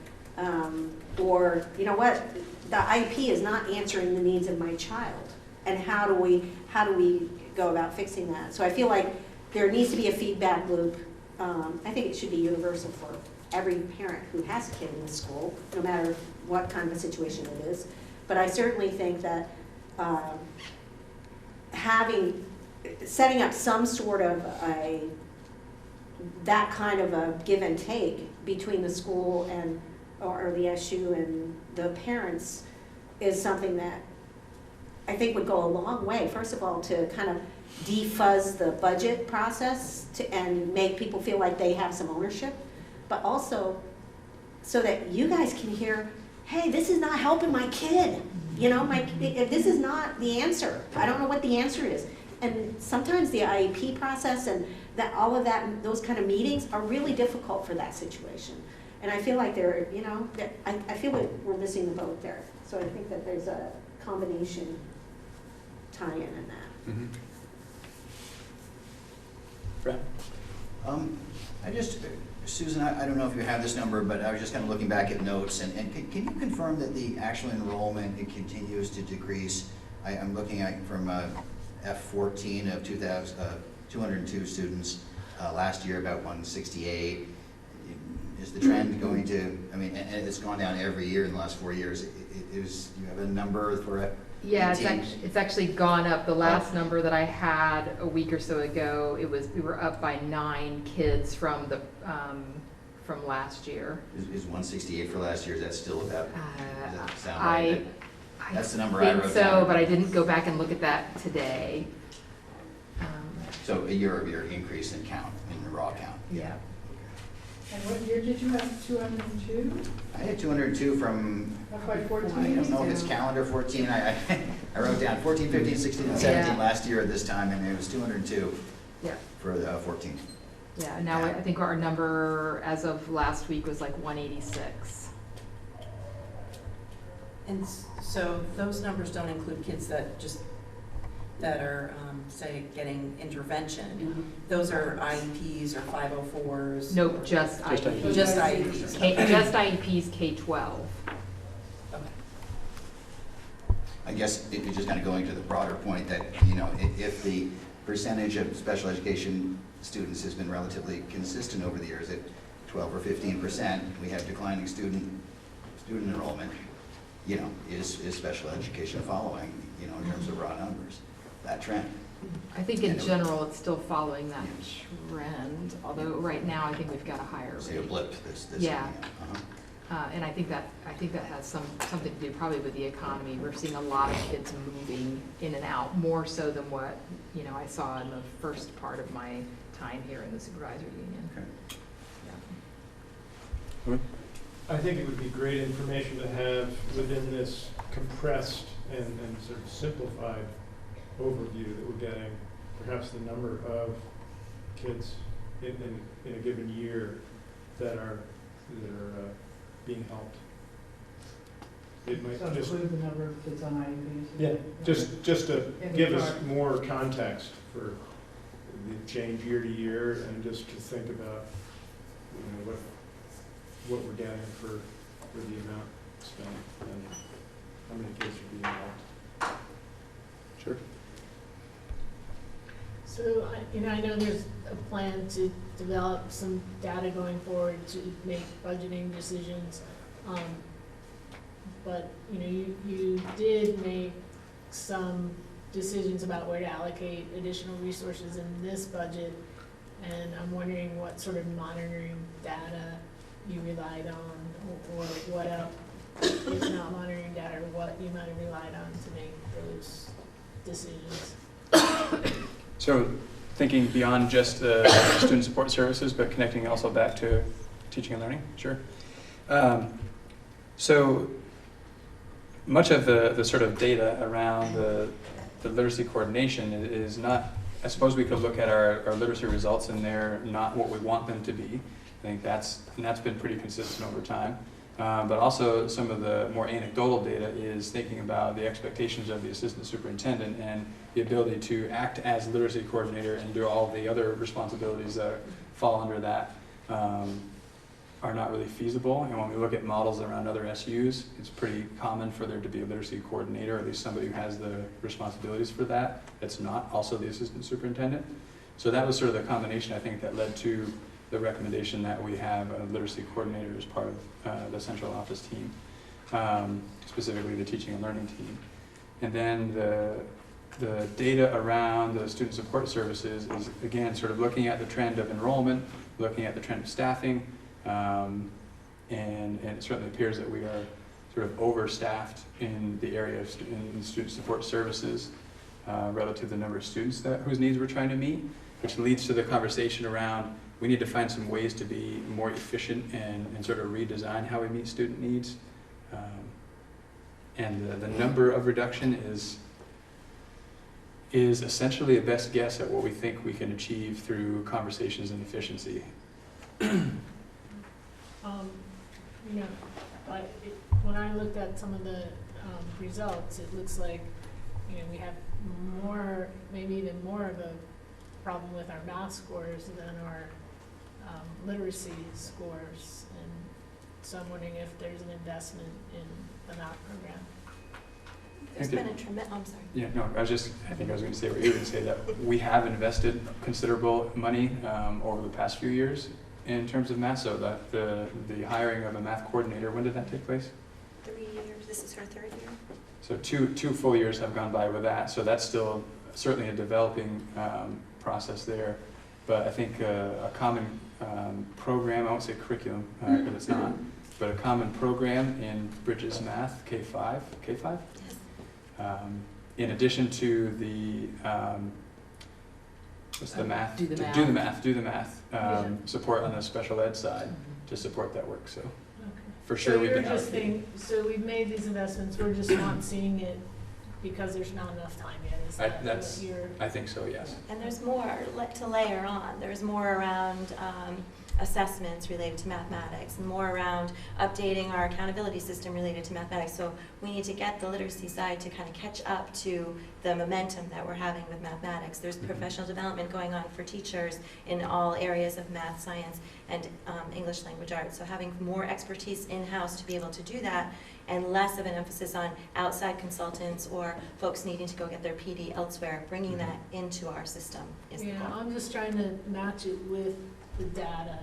Or, you know what, the IEP is not answering the needs of my child. And how do we go about fixing that? So I feel like there needs to be a feedback loop. I think it should be universal for every parent who has a kid in the school, no matter what kind of a situation it is. But I certainly think that setting up some sort of that kind of a give and take between the school or the SU and the parents is something that I think would go a long way. First of all, to kind of defuzz the budget process and make people feel like they have some ownership, but also so that you guys can hear, hey, this is not helping my kid. This is not the answer. I don't know what the answer is. And sometimes the IEP process and all of that, those kind of meetings are really difficult for that situation. And I feel like I feel like we're missing the boat there. So I think that there's a combination tie-in in that. Mm-hmm. Brad? Susan, I don't know if you have this number, but I was just kind of looking back at notes, and can you confirm that the actual enrollment, it continues to decrease? I'm looking at from F14 of 202 students, last year about 168. Is the trend going to, and it's gone down every year in the last 4 years. Do you have a number for it? Yeah, it's actually gone up. The last number that I had a week or so ago, we were up by 9 kids from last year. Is 168 for last year? Is that still about? Does that sound I right? That's the number I wrote think so, down. but I didn't go back and look at that today. So a year-over-year increase in count, in the raw count. Yeah. And what year did you have 202? I had 202 from, FY 14? I don't know if it's calendar 14. I wrote down 14, 15, 16, and 17 Yeah. last year at this time, and it was 202 Yeah. for 14. Yeah, now I think our number as of last week was like 186. And so those numbers don't include kids that are, say, getting intervention. Those are IEPs or 504s? Nope, just Just IEPs. Just IEPs. Just IEPs K-12. Okay. I guess it just kind of going to the broader point that, you know, if the percentage of special education students has been relatively consistent over the years at 12 or 15%, we have declining student enrollment, you know, is special education following, you know, in terms of raw numbers, that trend? I think in And it- general, it's still following that Yes. trend, although right now I think we've got a higher Say a rate. blip this Yeah. coming up. And I think that has something to do probably with the economy. We're seeing a lot of kids moving in and out, more so than what, you know, I saw in the first part of my time here in the supervisory union. Okay. Yeah. I think it would be great information to have within this compressed and sort of simplified overview that we're getting, perhaps the number of kids in a given year that are being helped. It might So just, include the number of kids on IEPs? yeah, just to In the give us chart. more context for the change year to year, and just to think about, you know, what we're getting for the amount spent and how many kids are being helped. Sure. So, I know there's a plan to develop some data going forward to make budgeting decisions. But, you did make some decisions about where to allocate additional resources in this budget. And I'm wondering what sort of monitoring data you relied on, or what else, if not monitoring data, or what you might have relied on to make those decisions. So thinking beyond just student support services, but connecting also back to teaching and learning, sure. So much of the sort of data around the literacy coordination is not, I suppose we could look at our literacy results and they're not what we want them to be. I think that's been pretty consistent over time. But also some of the more anecdotal data is thinking about the expectations of the assistant superintendent and the ability to act as literacy coordinator and do all the other responsibilities that fall under that are not really feasible. And when we look at models around other SUs, it's pretty common for there to be a literacy coordinator, or at least somebody who has the responsibilities for that. That's not also the assistant superintendent. So that was sort of the combination, I think, that led to the recommendation that we have a literacy coordinator as part of the central office team, specifically the teaching and learning team. And then the data around the student support services is, again, sort of looking at the trend of enrollment, looking at the trend of staffing, and it certainly appears that we are sort of overstaffed in the area of in student support services relative to the number of students whose needs we're trying to meet, which leads to the conversation around we need to find some ways to be more efficient and sort of redesign how we meet student needs. And the number of reduction is essentially a best guess at what we think we can achieve through conversations and efficiency. When I looked at some of the results, it looks like, we have more, maybe even more of a problem with our math scores than our literacy scores. And so I'm wondering if there's an investment in the math program. There's been a tremendous, I'm sorry. Yeah, no, I think I was going to say what you were going to say, that we have invested considerable money over the past few years in terms of math. So that the hiring of a math coordinator, when did that take place? 3 years, this is her third year. So two full years have gone by with that. So that's still certainly a developing process there. But I think a common program, I won't say curriculum, because it's not, but a common program in Bridges Math, K5? Yes. In addition to the, what's the math? Do the math. Do the math support on the special ed side to support that work, so Okay. for sure we've been allocating. So we've made these investments, we're just not seeing it because there's not enough time yet, is that That's- what you're? I think so, yes. And there's more to layer on. There's more around assessments related to mathematics, more around updating our accountability system related to mathematics. So we need to get the literacy side to kind of catch up to the momentum that we're having with mathematics. There's professional development going on for teachers in all areas of math, science, and English language arts. So having more expertise in-house to be able to do that, and less of an emphasis on outside consultants or folks needing to go get their PD elsewhere, bringing that into our system is the Yeah, goal. I'm just trying to match it with the data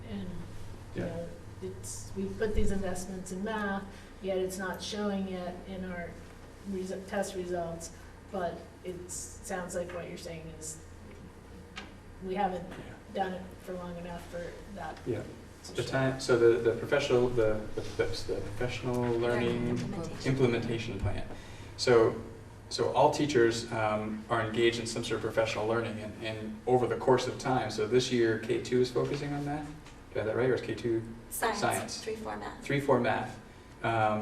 and you Yeah. know, we put these investments in math, yet it's not showing it in our test results, but it sounds like what you're saying is we haven't done it for long enough for that. Yeah. to The show. time, so the professional, the professional learning implementation plan. So all teachers are engaged in some sort of professional learning, and over the course of time, so this year K2 is focusing on math, got that right, or is K2? Science. 3-4 math. 3-4 math.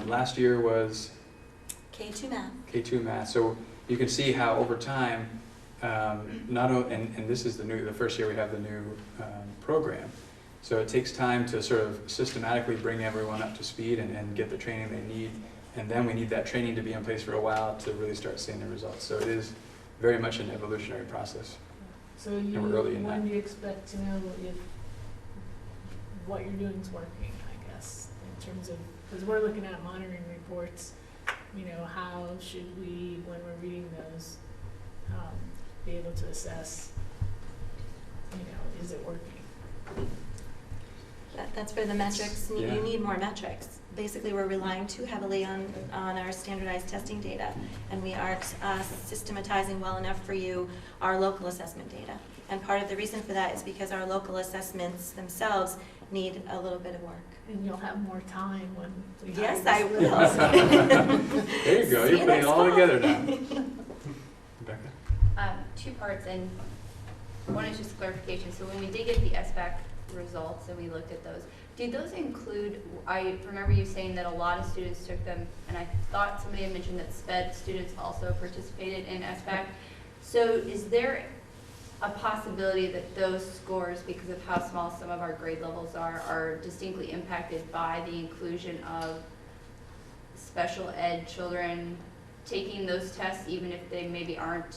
Last year was K2 math. K2 math. So you can see how over time, and this is the first year we have the new program. So it takes time to sort of systematically bring everyone up to speed and get the training they need. And then we need that training to be in place for a while to really start seeing the results. So it is very much an evolutionary process. So we're early in when that. do you expect to know if what you're doing is working, I guess, in terms of, because we're looking at monitoring reports, you know, how should we, when we're reading those, be able to assess, you know, is it working? That's where the metrics, Yeah. you need more metrics. Basically, we're relying too heavily on our standardized testing data, and we aren't systematizing well enough for you our local assessment data. And part of the reason for that is because our local assessments themselves need a little bit of work. And you'll have more time when we have Yes, this I list. will. There you go, See you're you putting next it all fall. together now. Rebecca? Two parts, and one is just clarification. So when we did get the SBAC results and we looked at those, did those include, I remember you saying that a lot of students took them, and I thought somebody had mentioned that SPED students also participated in SBAC. So is there a possibility that those scores, because of how small some of our grade levels are distinctly impacted by the inclusion of special ed children taking those tests, even if they maybe aren't,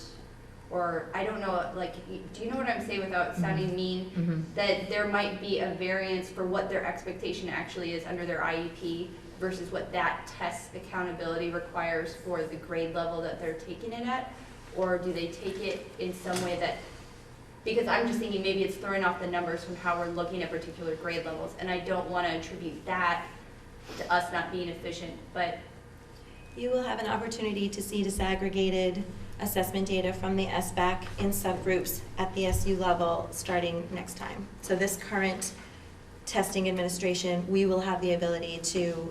or I don't know, like, do you know what I'm saying without sounding mean? That there might be a variance for what their expectation actually is under their IEP versus what that test accountability requires for the grade level that they're taking it at? Or do they take it in some way that, because I'm just thinking maybe it's throwing off the numbers from how we're looking at particular grade levels, and I don't want to attribute that to us not being efficient, but You will have an opportunity to see disaggregated assessment data from the SBAC in subgroups at the SU level starting next time. So this current testing administration, we will have the ability to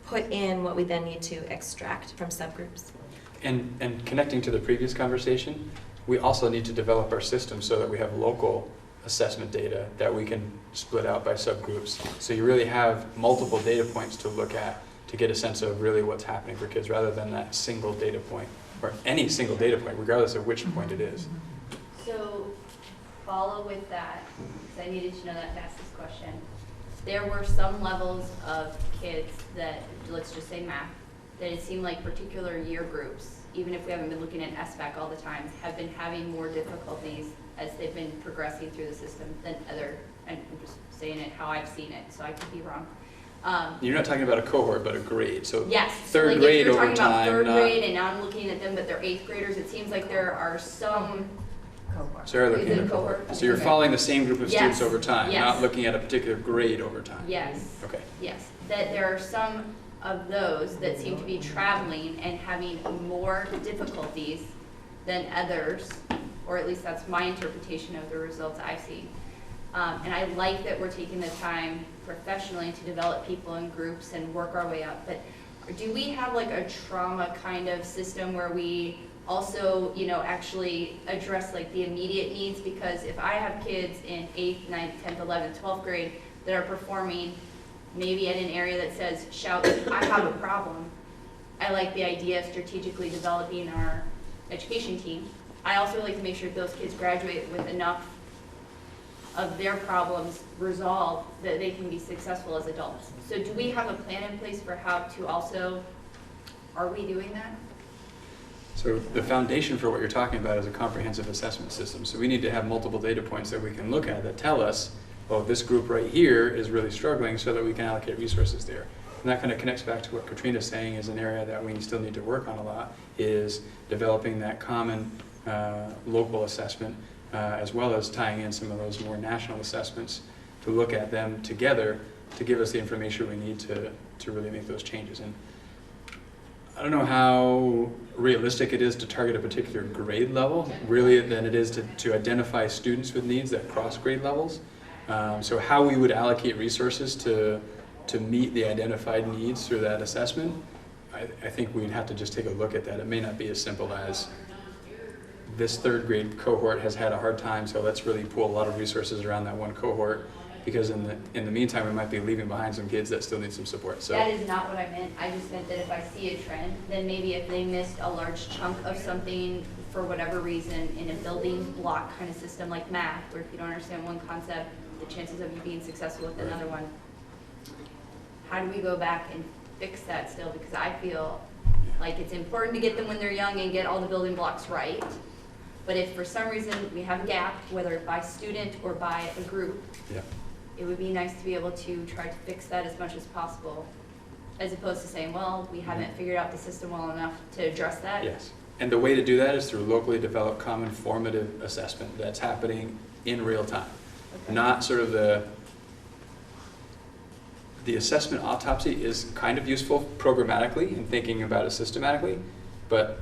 put in what we then need to extract from subgroups. And connecting to the previous conversation, we also need to develop our system so that we have local assessment data that we can split out by subgroups. So you really have multiple data points to look at to get a sense of really what's happening for kids rather than that single data point, or any single data point, regardless of which point it is. so follow with that, because I needed to know that to ask this question. There were some levels of kids that, let's just say math, that it seemed like particular year groups, even if we haven't been looking at SBAC all the time, have been having more difficulties as they've been progressing through the system than other, and I'm just saying it how I've seen it, so I could be wrong. You're not talking about a cohort, but a grade. So Yes. third like grade if you're over talking about time, third not- grade, and now I'm looking at them, but they're 8th graders, it seems like there are some. Sarah, looking Is it at a cohort? So you're Okay. following the same group of students Yes. over time, Yes. not looking at a particular grade over time. Yes. Okay. Yes, that there are some of those that seem to be traveling and having more difficulties than others, or at least that's my interpretation of the results I've seen. And I like that we're taking the time professionally to develop people in groups and work our way up, but do we have like a trauma kind of system where we also, you know, actually address like the immediate needs? Because if I have kids in 8th, 9th, 10th, 11th, 12th grade that are performing maybe in an area that says, shout, I have a problem, I like the idea of strategically developing our education team. I also like to make sure those kids graduate with enough of their problems resolved, that they can be successful as adults. So do we have a plan in place for how to also, are we doing that? So the foundation for what you're talking about is a comprehensive assessment system. So we need to have multiple data points that we can look at that tell us, oh, this group right here is really struggling, so that we can allocate resources there. And that kind of connects back to what Katrina's saying is an area that we still need to work on a lot, is developing that common local assessment, as well as tying in some of those more national assessments to look at them together to give us the information we need to really make those changes. And I don't know how realistic it is to target a particular grade level, really, than it is to identify students with needs that cross grade levels. So how we would allocate resources to meet the identified needs through that assessment, I think we'd have to just take a look at that. It may not be as simple as this third grade cohort has had a hard time, so let's really pool a lot of resources around that one cohort, because in the meantime we might be leaving behind some kids that still need some support. So That is not what I meant. I just meant that if I see a trend, then maybe if they missed a large chunk of something for whatever reason in a building block kind of system like math, where if you don't understand one concept, the chances of you being successful with another one. How do we go back and fix that still? Because I feel like it's important to get them when they're young and get all the building blocks right. But if for some reason we have a gap, whether by student or by a group, yeah. it would be nice to be able to try to fix that as much as possible, as opposed to saying, well, we haven't figured out the system well enough to address that. Yes. And the way to do that is through locally developed common formative assessment that's happening in real time. Okay. Not sort of the assessment autopsy is kind of useful programmatically and thinking about it systematically, but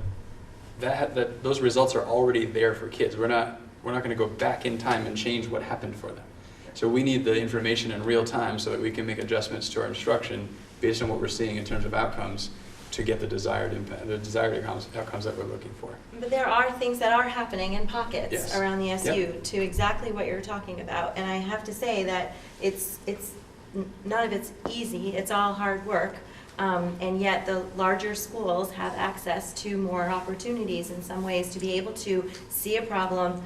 those results are already there for kids. We're not going to go back in time and change what happened for them. So we need the information in real time so that we can make adjustments to our instruction based on what we're seeing in terms of outcomes to get the desired impact, the desired outcomes that we're looking for. But there are things that are happening in pockets Yes. around the SU Yep. to exactly what you're talking about. And I have to say that none of it's easy, it's all hard work. And yet the larger schools have access to more opportunities in some ways to be able to see a problem,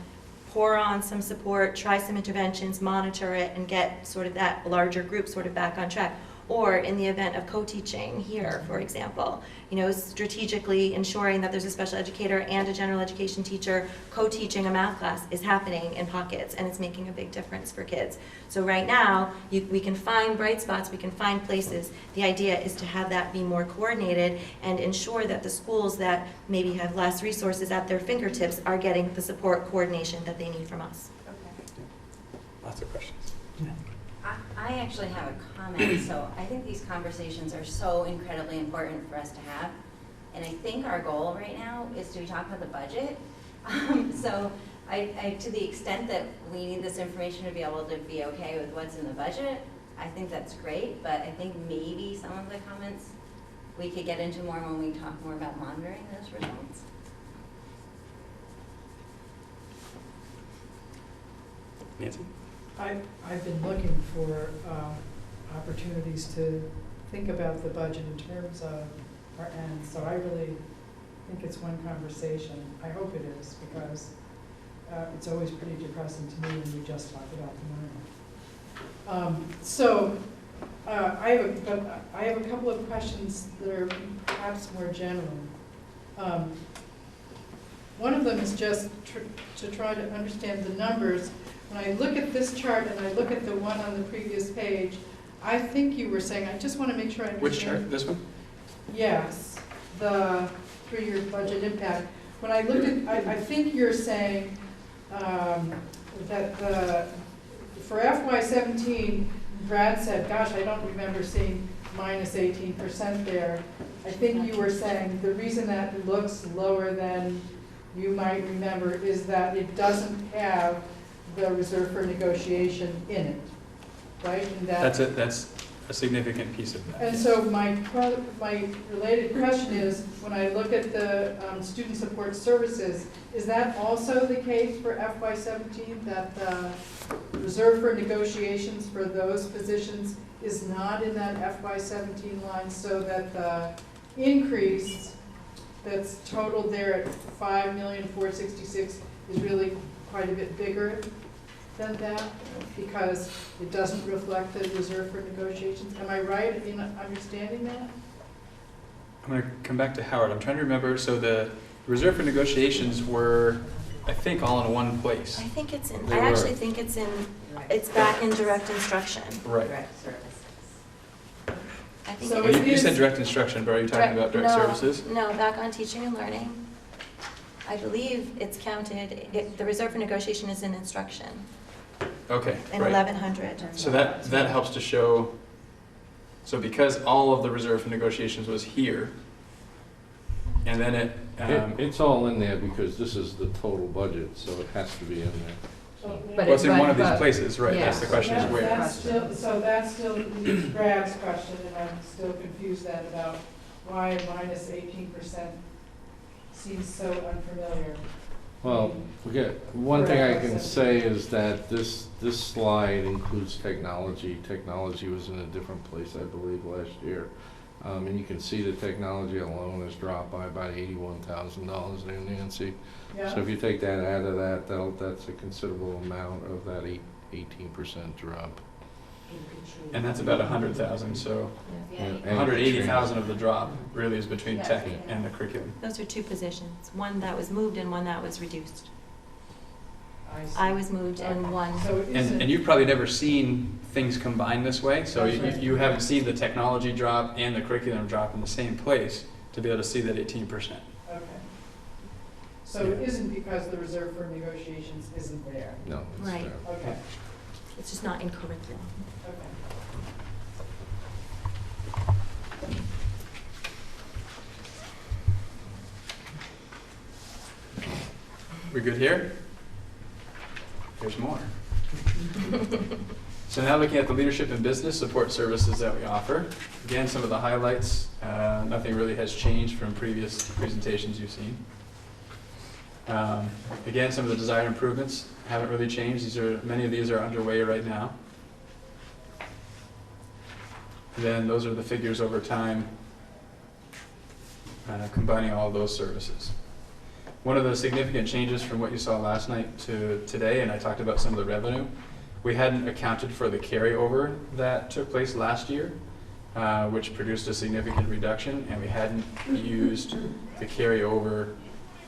pour on some support, try some interventions, monitor it, and get sort of that larger group sort of back on track. Or in the event of co-teaching here, for example, strategically ensuring that there's a special educator and a general education teacher co-teaching a math class is happening in pockets, and it's making a big difference for kids. So right now, we can find bright spots, we can find places. The idea is to have that be more coordinated and ensure that the schools that maybe have less resources at their fingertips are getting the support coordination that they need from us. Okay. Lots of questions. I actually have a comment. So I think these conversations are so incredibly important for us to have. And I think our goal right now is to talk about the budget. So I, to the extent that we need this information to be able to be okay with what's in the budget, I think that's great. But I think maybe some of the comments we could get into more when we talk more about monitoring those results. Nancy? I've been looking for opportunities to think about the budget in terms of our end, so I really think it's one conversation. I hope it is, because it's always pretty depressing to me when we just talk about the money. I have a couple of questions that are perhaps more general. One of them is just to try to understand the numbers. When I look at this chart and I look at the one on the previous page, I think you were saying, I just want to make sure I understand. Which chart? This one? Yes, the 3-year budget impact. When I looked at, I think you're saying that for FY17, Brad said, gosh, I don't remember seeing minus 18% there. I think you were saying the reason that looks lower than you might remember is that it doesn't have the reserve for negotiation in it, right? And That's a significant piece of that. and so my related question is, when I look at the student support services, is that also the case for FY17, that the reserve for negotiations for those positions is not in that FY17 line, so that the increase that's totaled there at $5,466,000 is really quite a bit bigger? than that? Because it doesn't reflect the reserve for negotiations? Am I right in understanding that? I'm going to come back to Howard. I'm trying to remember. So the reserve for negotiations were, I think, all in one place. I think it's in, They I were. actually think it's back in direct instruction. Right. Direct services. I think So it Well, is. you said direct instruction, but are you talking about direct services? No, back on teaching and learning. I believe it's counted, the reserve for negotiation is in instruction, Okay, in right. 1100. So that helps to show, so because all of the reserve for negotiations was here, and then it, It's all in there because this is the total budget, so it has to be in there. So- But well, it's in one of these but- places, right? yeah. That's the question is where. So that's still Brad's question, and I'm still confused then about why minus 18% seems so unfamiliar. Well, okay, one thing I can say is that this slide includes technology. Technology was in a different place, I believe, last year. And you can see the technology alone has dropped by about $81,000 there, Nancy. Yeah. So if you take that out of that, that's a considerable amount of that 18% drop. And that's about 100,000, so And 180,000 of the drop really is between Yes. tech and the curriculum. Those are two positions, one that was moved and one that was reduced. see. I was moved and one, So it isn't. And you've probably never seen things combined this way, so That's right. you haven't seen the technology drop and the curriculum drop in the same place to be able to see that 18%. Okay. So it isn't because the reserve for negotiations isn't there? No, it's Right. there. Okay, it's just not in curriculum. okay. We good here? There's more. So now looking at the leadership and business support services that we offer. Again, some of the highlights, nothing really has changed from previous presentations you've seen. Again, some of the desired improvements haven't really changed. Many of these are underway right now. Then those are the figures over time, combining all of those services. One of the significant changes from what you saw last night to today, and I talked about some of the revenue, we hadn't accounted for the carryover that took place last year, which produced a significant reduction, and we hadn't used the carryover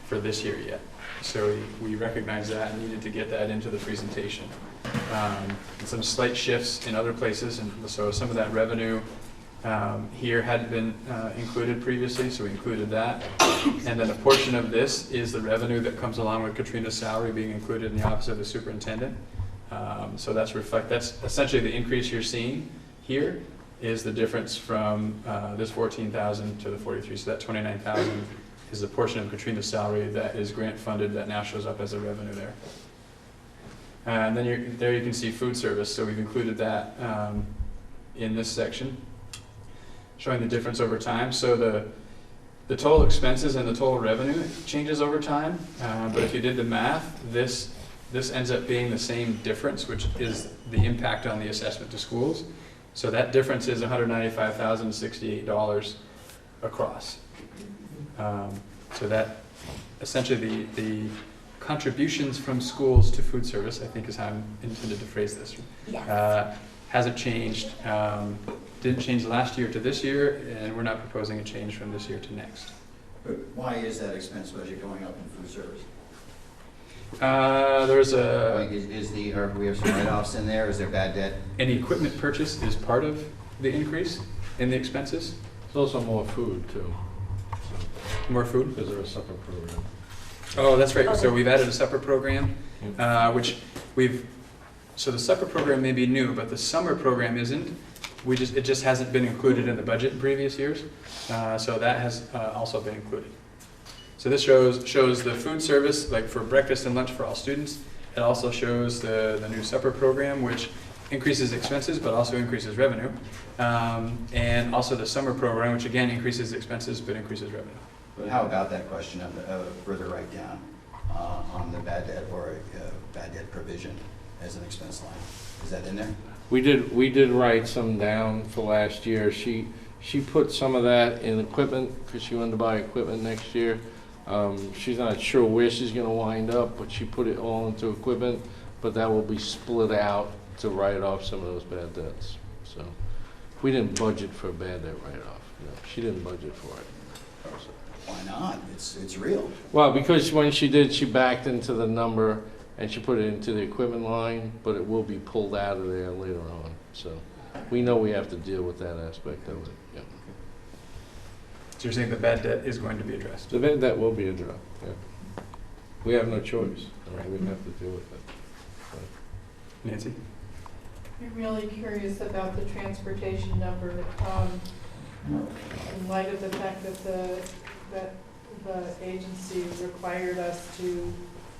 for this year yet. So we recognized that and needed to get that into the presentation. And some slight shifts in other places, and so some of that revenue here hadn't been included previously, so we included that. And then a portion of this is the revenue that comes along with Katrina's salary being included in the office of the superintendent. So that's essentially the increase you're seeing here is the difference from this 14,000 to the 43. So that 29,000 is a portion of Katrina's salary that is grant funded that now shows up as a revenue there. And then there you can see food service. So we've included that in this section, showing the difference over time. So the total expenses and the total revenue changes over time. But if you did the math, this ends up being the same difference, which is the impact on the assessment to schools. So that difference is $195,068 across. So that essentially the contributions from schools to food service, I think is how I'm intended to phrase this, hasn't changed. Didn't change last year to this year, and we're not proposing a change from this year to next. But why is that expense budget going up in food service? There's We have some write-offs in there? Is there bad debt? any equipment purchase is part of the increase in the expenses. There's also more food too, More food. because of a supper program. Oh, that's right. So Okay. we've added a supper program, which so the supper program may be new, but the summer program isn't. It just hasn't been included in the budget in previous years. So that has also been included. So this shows the food service, like for breakfast and lunch for all students. It also shows the new supper program, which increases expenses but also increases revenue. And also the summer program, which again increases expenses but increases revenue. But how about that question of further write-down on the bad debt or bad debt provision as an expense line? Is that in there? We did write some down for last year. She put some of that in equipment because she wanted to buy equipment next year. She's not sure where she's going to wind up, but she put it all into equipment. but that will be split out to write off some of those bad debts. So we didn't budget for a bad debt write-off. No, she didn't budget for it. So. Why not? It's real. Well, because when she did, she backed into the number and she put it into the equipment line, but it will be pulled out of there later on. So we know we have to deal with that aspect of it. Yeah. So you're saying the bad debt is going to be addressed? The bad debt will be addressed. Yeah. We have no choice. I mean, we have to deal with it. So. Nancy? I'm really curious about the transportation number, in light of the fact that the agency required us to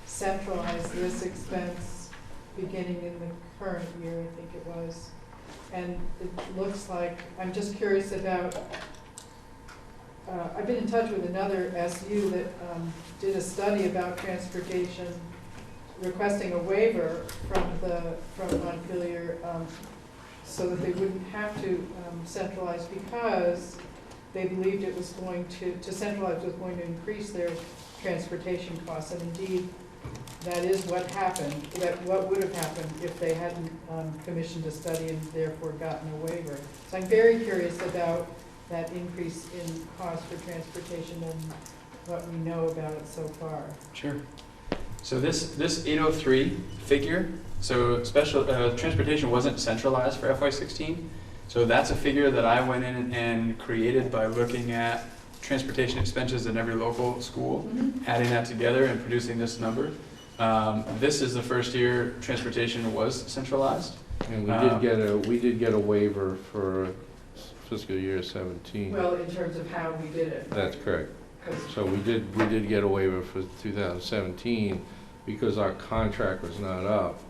centralize this expense beginning in the current year, I think it was. And it looks like, I'm just curious about, I've been in touch with another SU that did a study about transportation, requesting a waiver from Montpelier so that they wouldn't have to centralize, because they believed it was going to centralize was going to increase their transportation costs. And indeed, that is what happened, what would have happened if they hadn't commissioned a study and therefore gotten a waiver. So I'm very curious about that increase in cost for transportation and what we know about it so far. Sure. So this 803 figure, so special transportation wasn't centralized for FY16. So that's a figure that I went in and created by looking at transportation expenses in every local school, adding that together and producing this number. This is the first year transportation was centralized. And we did get a waiver for fiscal year 17. Well, in terms of how we did it. That's correct. So we did get a waiver for 2017 because our contract was not up.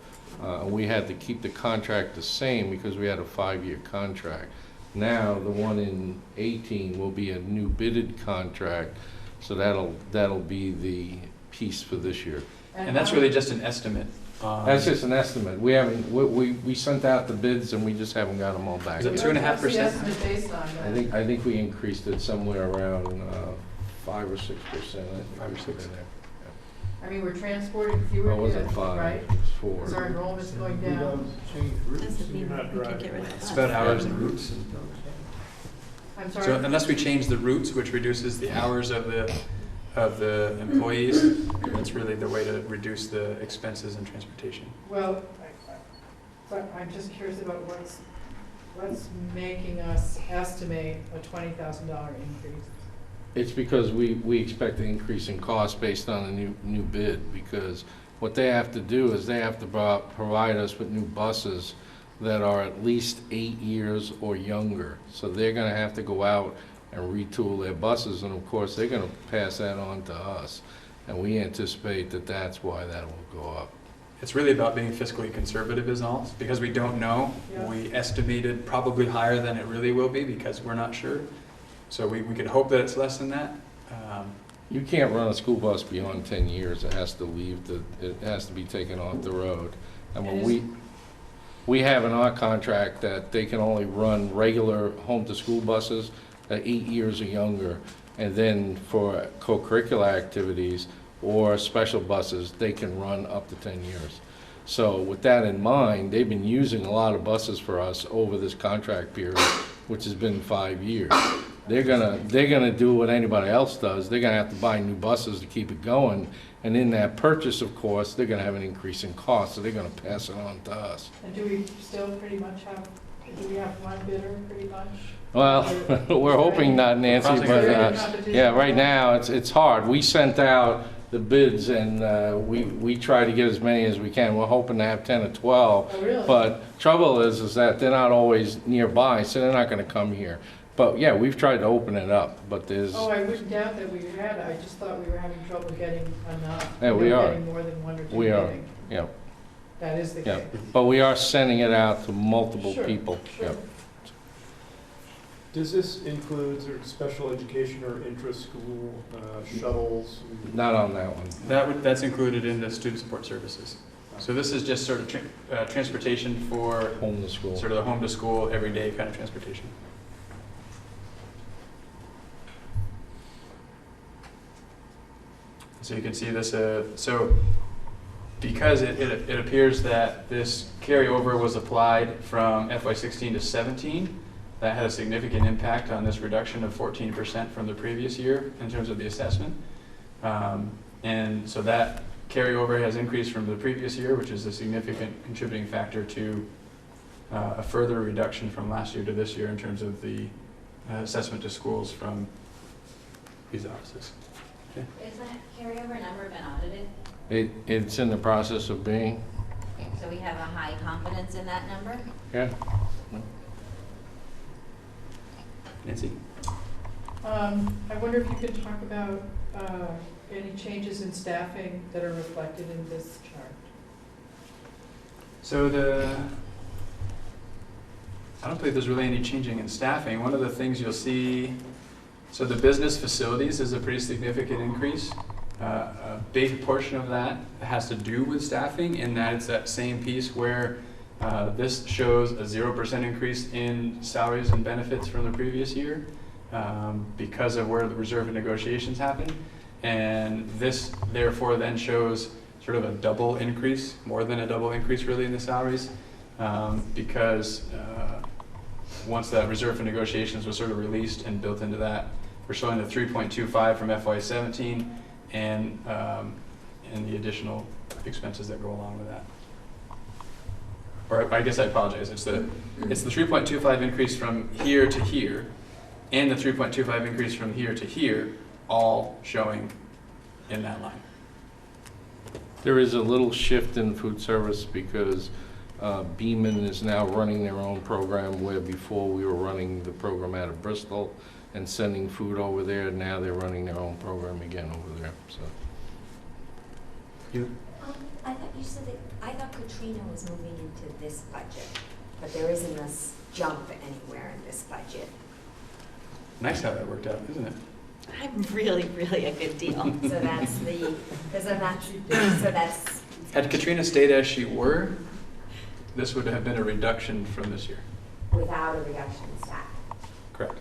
We had to keep the contract the same because we had a 5-year contract. Now the one in 18 will be a new bidded contract, so that'll be the piece for this year. And that's really just an estimate. That's just an estimate. We haven't. We sent out the bids and we just haven't got them all back. Is it yet. 2.5%? What's the estimate based on that? I think we increased it somewhere around 5 or 6%. 5 or 6. I mean, we're transporting fewer It wasn't kids, 5, right? it was 4. Because our enrollment's going down. Doesn't mean we can get rid of It's that. about hours and routes. I'm So sorry. unless we change the routes, which reduces the hours of the employees, that's really the way to reduce the expenses in transportation. Well, but I'm just curious about what's making us estimate a $20,000 increase. It's because we expect an increase in cost based on a new bid, because what they have to do is they have to provide us with new buses that are at least 8 years or younger. So they're gonna have to go out and retool their buses, and of course, they're gonna pass that on to us. And we anticipate that that's why that will go up. It's really about being fiscally conservative is all, because we don't know. Yeah. We estimated probably higher than it really will be because we're not sure. So we could hope that it's less than that. You can't run a school bus beyond 10 years. It has to it has to be taken off the road. And when we have in our contract that they can only run regular home-to-school buses at 8 years or younger. And then for co-curricular activities or special buses, they can run up to 10 years. So with that in mind, they've been using a lot of buses for us over this contract period, which has been 5 years. They're gonna do what anybody else does. They're gonna have to buy new buses to keep it going. And in that purchase, of course, they're gonna have an increase in cost, so they're gonna pass it on to us. And do we still pretty much do we have one bidder pretty much? Well, we're hoping not, Nancy, Crossing but our fingers. yeah, right now, it's hard. We sent out the bids and we try to get as many as we can. We're hoping to have 10 or 12. Oh, really? But trouble is that they're not always nearby, so they're not gonna come here. But yeah, we've tried to open it up, but there's, Oh, I wouldn't doubt that we had. I just thought we were having trouble getting enough. Yeah, we are. Getting more than one or two we are, bidding. yeah, That is the yeah. case. But we are sending it out to multiple Sure, people. sure. Yep. Does this include sort of special education or intra-school shuttles? Not on that one. That's included in the student support services. So this is just sort of transportation for Home to school. sort of the home to school, everyday kind of transportation. So you can see this, so because it appears that this carryover was applied from FY16 to 17, that had a significant impact on this reduction of 14% from the previous year in terms of the assessment. And so that carryover has increased from the previous year, which is a significant contributing factor to a further reduction from last year to this year in terms of the assessment to schools from these offices. Okay. Is that carryover number been audited? It's in the process of being, So we have a high confidence in that number? yeah. Nancy? I wonder if you could talk about any changes in staffing that are reflected in this chart. So I don't believe there's really any changing in staffing. One of the things you'll see, so the business facilities is a pretty significant increase. A big portion of that has to do with staffing, in that it's that same piece where this shows a 0% increase in salaries and benefits from the previous year because of where the reserve and negotiations happened. And this therefore then shows sort of a double increase, more than a double increase really in the salaries, because once that reserve for negotiations was sort of released and built into that, we're showing the 3.25 from FY17 and the additional expenses that go along with that. Or I guess I apologize. It's the 3.25 increase from here to here, and the 3.25 increase from here to here, all showing in that line. There is a little shift in food service because Beeman is now running their own program, where before we were running the program out of Bristol and sending food over there. Now they're running their own program again over there. So. I thought you said that, I thought Katrina was moving into this budget, but there isn't a jump anywhere in this budget. Nice how that worked out, isn't it? I'm really a good deal. So that's the, so that's. Had Katrina stayed as she were, this would have been a reduction from this year. Without a reduction in staff. Correct.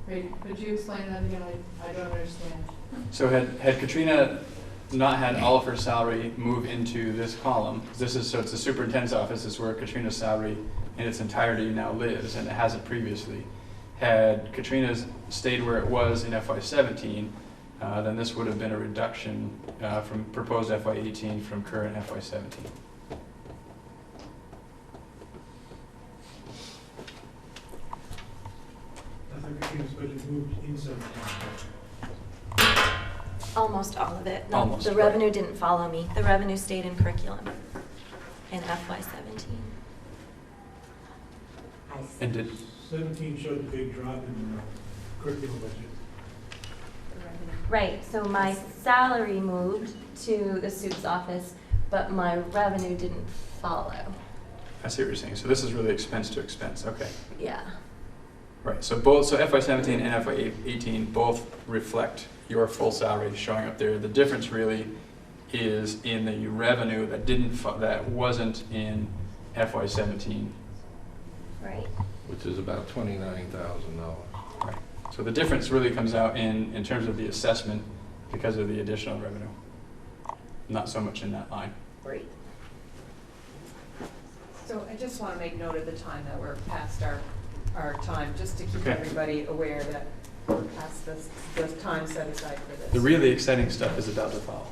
Wait, could you explain that again? I don't understand. So had Katrina not had all of her salary move into this column, so it's the superintendent's office, is where Katrina's salary in its entirety now lives, and it hasn't previously. Had Katrina's stayed where it was in FY17, then this would have been a reduction from proposed FY18 from current FY17. I thought Katrina's budget moved in 17. Almost all of it. No, Almost, the right. revenue didn't follow me. The revenue stayed in curriculum in FY17. I see. And did 17 showed a big drop in the curriculum budget. Right, so my salary moved to the SUP's office, but my revenue didn't follow. I see what you're saying. So this is really expense to expense. Okay. Yeah. Right. So FY17 and FY18 both reflect your full salary showing up there. The difference really is in the revenue that wasn't in FY17. Right. Which is about $29,000. Right. So the difference really comes out in terms of the assessment because of the additional revenue. Not so much in that line. Right. So I just want to make note of the time that we're past our time, just to keep Okay. everybody aware that we're past the time set aside for this. The really exciting stuff is about to follow.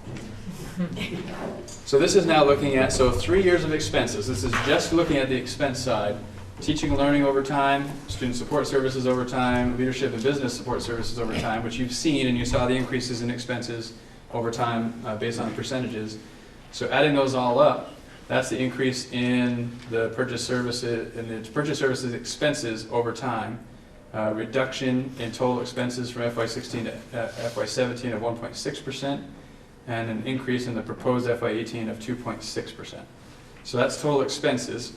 So this is now looking at, 3 years of expenses. This is just looking at the expense side. Teaching and learning over time, student support services over time, leadership and business support services over time, which you've seen, and you saw the increases in expenses over time based on percentages. So adding those all up, that's the increase in the purchase services expenses over time. Reduction in total expenses from FY16 to FY17 of 1.6%, and an increase in the proposed FY18 of 2.6%. So that's total expenses.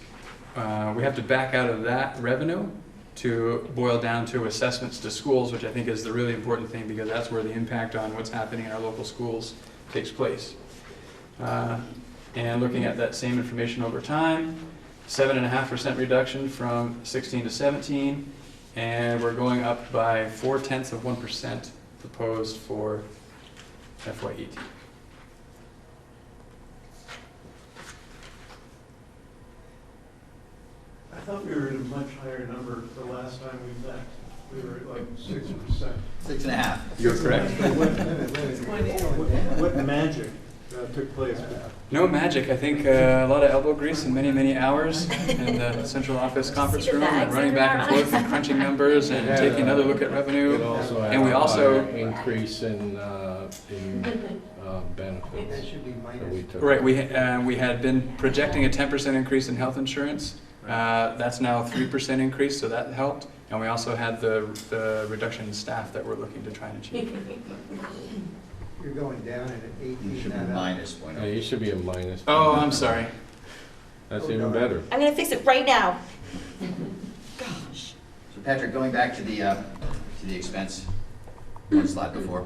We have to back out of that revenue to boil down to assessments to schools, which I think is the really important thing, because that's where the impact on what's happening in our local schools takes place. And looking at that same information over time, 7.5% reduction from 16 to 17, and we're going up by 0.4% proposed for FY18. thought we were at a much higher number the last time we met. We were at like 6%. 6.5. You're correct. What magic took place? No magic. I think a lot of elbow grease and many, many hours in the central office conference room and running back and forth and crunching numbers and taking another look at revenue. And we also increase in benefits that we took. Right, we had been projecting a 10% increase in health insurance. That's now a 3% increase, so that helped. And we also had the reduction in staff that we're looking to try and achieve. You're going down at 18. You should be minus point. Yeah, you should be a minus. Oh, I'm sorry. That's even better. I'm gonna fix it right now. Gosh. So Patrick, going back to the expense, one slide before.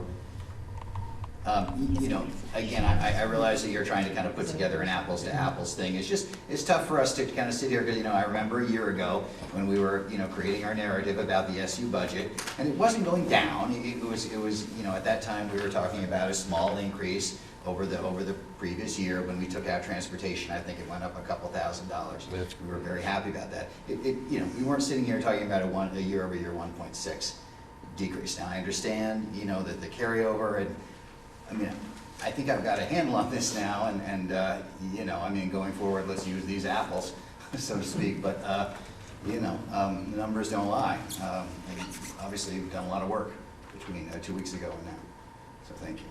You know, again, I realize that you're trying to kind of put together an apples to apples thing. It's tough for us to kind of sit here because, you know, I remember a year ago when we were, you know, creating our narrative about the SU budget, and it wasn't going down. It was, you know, at that time we were talking about a small increase over the previous year. When we took out transportation, I think it went up a couple $1,000s. We were very happy about that. You know, we weren't sitting here talking about a year-over-year 1.6 decrease. Now I understand, you know, that the carryover and I mean, I think I've got a handle on this now, and you know, I mean, going forward, let's use these apples, so to speak. But you know, the numbers don't lie. And obviously, we've done a lot of work between 2 weeks ago and now. So thank you.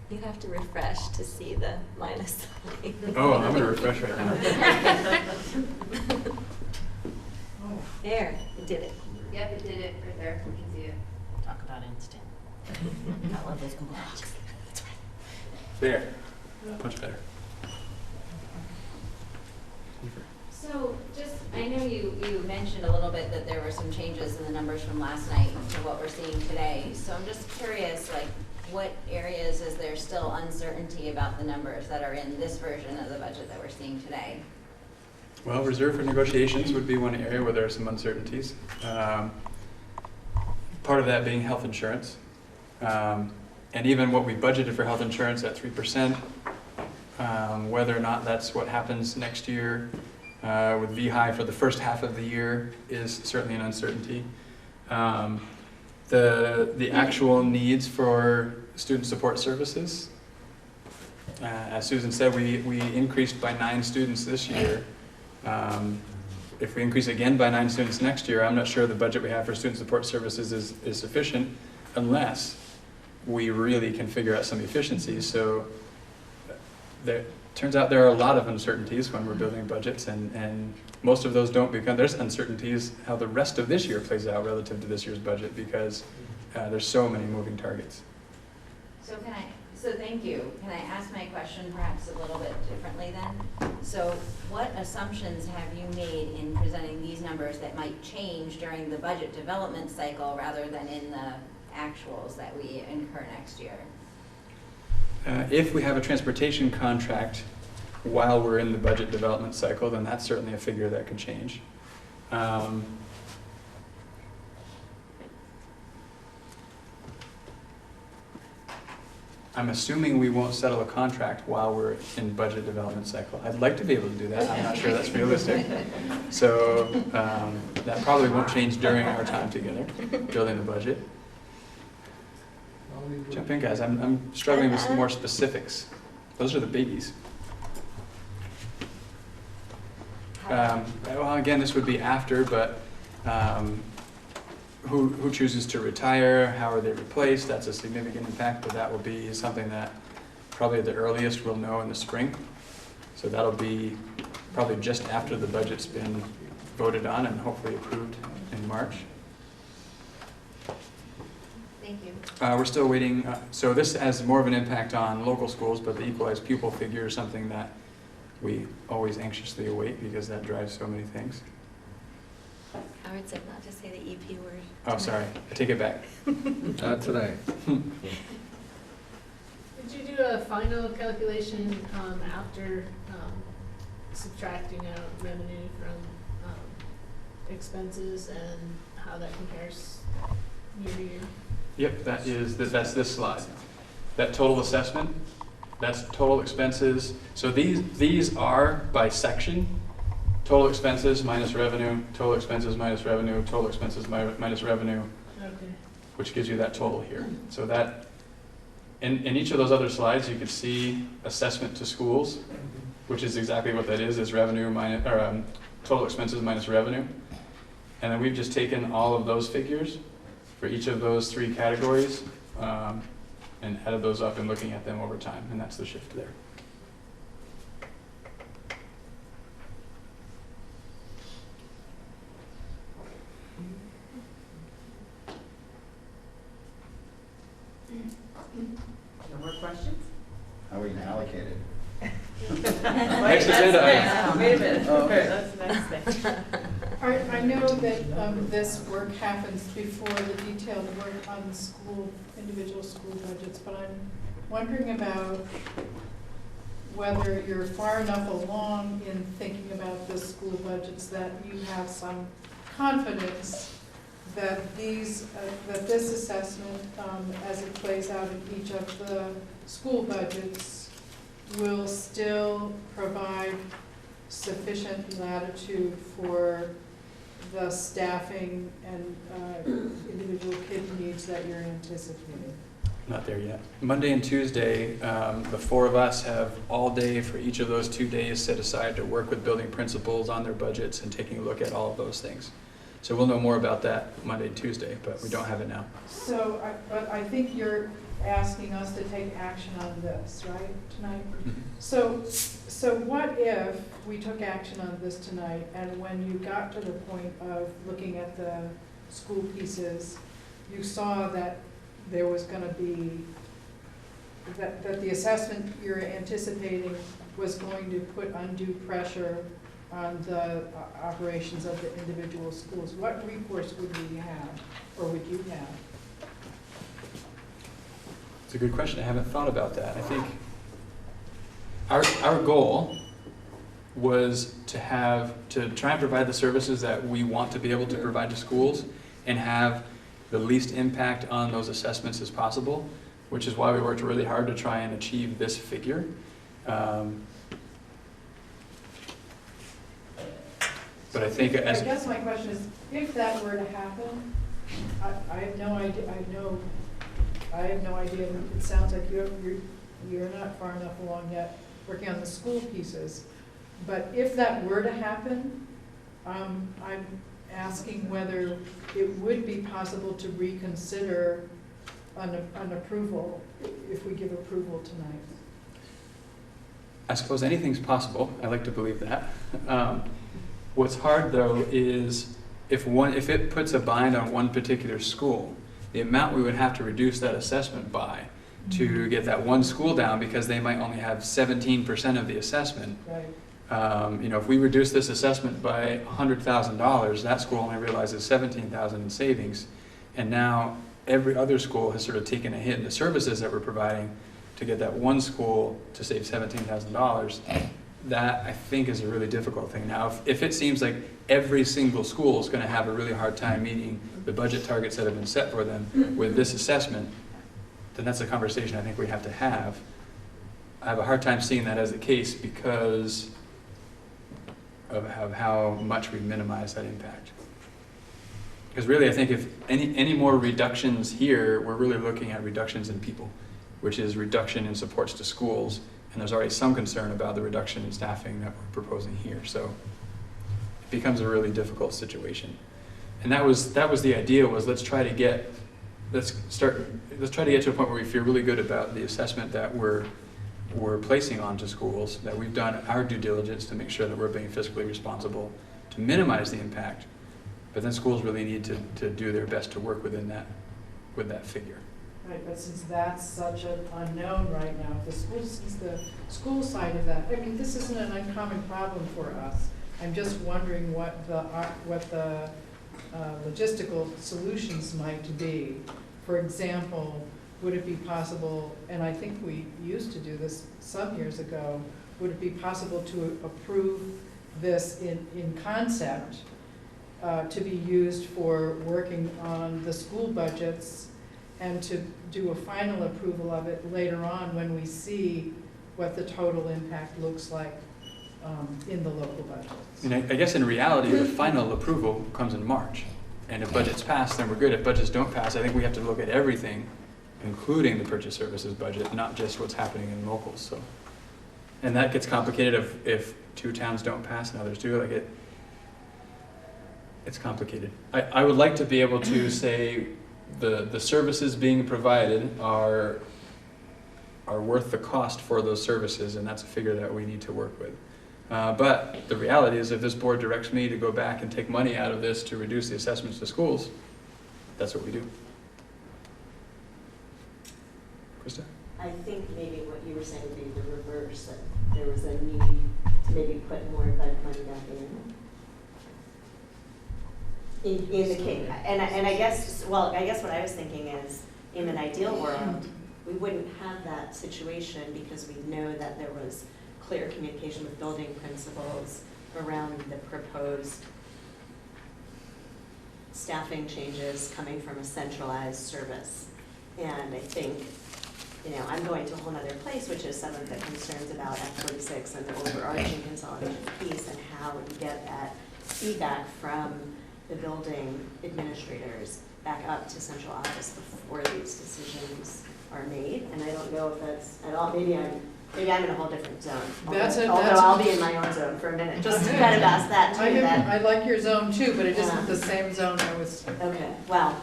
You have to refresh to see the minus sign. Oh, I'm going to refresh right now. There, it did it. Yep, it did it right there, we can see it. Talk about instant. I love those Google Docs. There. Much better. So just, I know you mentioned a little bit that there were some changes in the numbers from last night to what we're seeing today. So I'm just curious, like, what areas is there still uncertainty about the numbers that are in this version of the budget that we're seeing today? Well, reserve for negotiations would be one area where there are some uncertainties. Part of that being health insurance. And even what we budgeted for health insurance at 3%, whether or not that's what happens next year with VHI for the first half of the year is certainly an uncertainty. The actual needs for student support services, as Susan said, we increased by 9 students this year. If we increase again by 9 students next year, I'm not sure the budget we have for student support services is sufficient unless we really can figure out some efficiencies. So there turns out there are a lot of uncertainties when we're building budgets, and most of those don't become, there's uncertainties how the rest of this year plays out relative to this year's budget because there's so many moving targets. So thank you. Can I ask my question perhaps a little bit differently then? So what assumptions have you made in presenting these numbers that might change during the budget development cycle rather than in the actuals that we incur next year? If we have a transportation contract while we're in the budget development cycle, then that's certainly a figure that could change. I'm assuming we won't settle a contract while we're in budget development cycle. I'd like to be able to do that. I'm not sure that's realistic. So that probably won't change during our time together, building the budget. Jump in, guys. I'm struggling with some more specifics. Those are the biggies. Well, again, this would be after, but who chooses to retire, how are they replaced, that's a significant impact, but that will be something that probably at the earliest we'll know in the spring. So that'll be probably just after the budget's been voted on and hopefully approved in March. Thank you. We're still waiting, so this has more of an impact on local schools, but the equalized pupil figure is something that we always anxiously await because that drives so many things. Howard said not to say the EP word. Oh, sorry, I take it back. Not today. Did you do a final calculation after subtracting out revenue from expenses and how that compares year to year? Yep, that's this slide. That total assessment, That's total expenses. So these are by section. Total expenses minus revenue, total expenses minus revenue, total expenses minus revenue, Okay. which gives you that total here. So that, in each of those other slides, you can see assessment to schools, which is exactly what that is revenue minus, or total expenses minus revenue. And then we've just taken all of those figures for each of those three categories and added those up and looking at them over time, and that's the shift there. No more questions? How are we gonna allocate it? Next agenda item. Wait a minute. Oh, okay. That's the next thing. I know that this work happens before the detailed work on the school, individual school budgets, but I'm wondering about whether you're far enough along in thinking about the school budgets that you have some confidence that that this assessment, as it plays out in each of the school budgets, will still provide sufficient latitude for the staffing and individual kid needs that you're anticipating. Not there yet. Monday and Tuesday, the four of us have all day for each of those 2 days set aside to work with building principals on their budgets and taking a look at all of those things. So we'll know more about that Monday and Tuesday, but we don't have it now. So, but I think you're asking us to take action on this, right, tonight? So what if we took action on this tonight, and when you got to the point of looking at the school pieces, you saw that there was gonna be, that the assessment you're anticipating was going to put undue pressure on the operations of the individual schools? What recourse would we have, or would you have? It's a good question. I haven't thought about that. I think our goal was to try and provide the services that we want to be able to provide to schools and have the least impact on those assessments as possible, which is why we worked really hard to try and achieve this figure. But I think I guess my question is, if that were to happen, I have no idea, I have no idea, it sounds like you're not far enough along yet working on the school pieces. But if that were to happen, I'm asking whether it would be possible to reconsider an approval, if we give approval tonight. I suppose anything's possible. I like to believe that. What's hard though is if it puts a bind on one particular school, the amount we would have to reduce that assessment by to get that one school down, because they might only have 17% of the assessment. Right. If we reduce this assessment by $100,000, that school only realizes $17,000 in savings, and now every other school has sort of taken a hit in the services that we're providing to get that one school to save $17,000. That, I think, is a really difficult thing. Now, if it seems like every single school is going to have a really hard time meeting the budget targets that have been set for them with this assessment, then that's a conversation I think we have to have. I have a hard time seeing that as the case because of how much we minimize that impact. Because really, I think if any more reductions here, we're really looking at reductions in people, which is reduction in supports to schools. And there's already some concern about the reduction in staffing that we're proposing here. So it becomes a really difficult situation. And that was the idea, was let's try to get to a point where we feel really good about the assessment that we're placing onto schools, that we've done our due diligence to make sure that we're being fiscally responsible to minimize the impact. But then schools really need to do their best to work with that figure. Right, but since that's such an unknown right now, since the school side of that, I mean, this isn't an uncommon problem for us. I'm just wondering what the logistical solutions might be. For example, would it be possible, and I think we used to do this some years ago, would it be possible to approve this in concept to be used for working on the school budgets, and to do a final approval of it later on when we see what the total impact looks like in the local budgets. And I guess in reality, the final approval comes in March. And if budgets pass, then we're good. If budgets don't pass, I think we have to look at everything, including the purchase services budget, not just what's happening in locals, so. And that gets complicated if 2 towns don't pass and others do, like it's complicated. I would like to be able to say the services being provided are worth the cost for those services, and that's a figure that we need to work with. But the reality is, if this board directs me to go back and take money out of this to reduce the assessments to schools, that's what we do. Krista? I think maybe what you were saying would be the reverse, that there was a need to maybe put more of that money back in the case. And I guess, well, I guess what I was thinking is, in an ideal world, we wouldn't have that situation because we know that there was clear communication with building principals around the proposed staffing changes coming from a centralized service. And I think, I'm going to a whole nother place, which is some of the concerns about F46 and the overarching consolidation piece and how you get that feedback from the building administrators back up to central office before these decisions are made. And I don't know if that's at all, maybe I'm in a whole different zone. Although I'll be in my own zone for a minute, just to kind of ask that too. I like your zone too, but it isn't the same zone I was. Okay, well,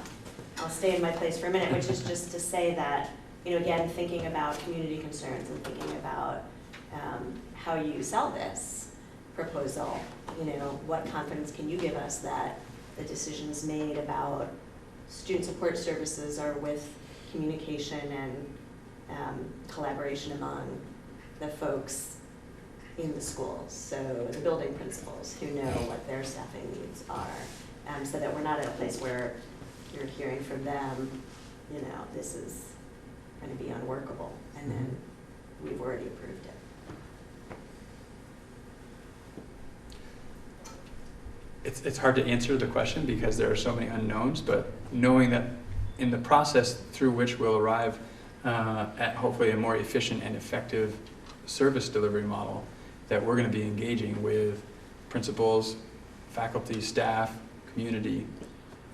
I'll stay in my place for a minute, which is just to say that, again, thinking about community concerns and thinking about how you sell this proposal, what confidence can you give us that the decisions made about student support services are with communication and collaboration among the folks in the schools, so the building principals who know what their staffing needs are, so that we're not at a place where you're hearing from them, this is going to be unworkable, and then we've already approved it. It's hard to answer the question because there are so many unknowns, but knowing that in the process through which we'll arrive at hopefully a more efficient and effective service delivery model, that we're going to be engaging with principals, faculty, staff, community.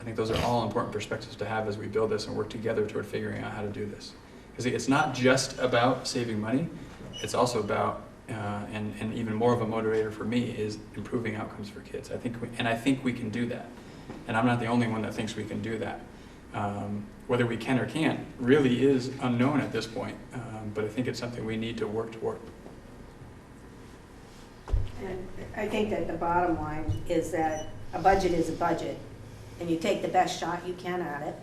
I think those are all important perspectives to have as we build this and work together toward figuring out how to do this. Because it's not just about saving money, it's also about, and even more of a motivator for me, is improving outcomes for kids. I think we can do that. And I'm not the only one that thinks we can do that. Whether we can or can't really is unknown at this point, but I think it's something we need to work toward. And I think that the bottom line is that a budget is a budget, and you take the best shot you can at it,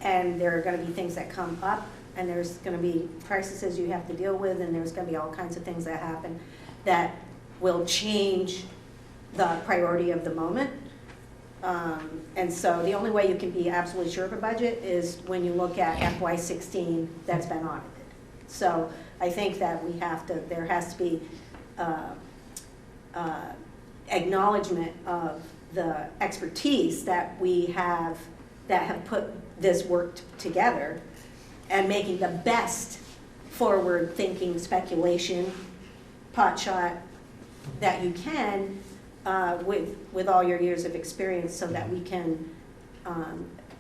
and there are going to be things that come up, and there's going to be crises you have to deal with, and there's going to be all kinds of things that happen that will change the priority of the moment. And so the only way you can be absolutely sure of a budget is when you look at FY16 that's been audited. So I think that there has to be acknowledgement of the expertise that we have that have put this work together, and making the best forward-thinking speculation, pot shot that you can with all your years of experience, so that we can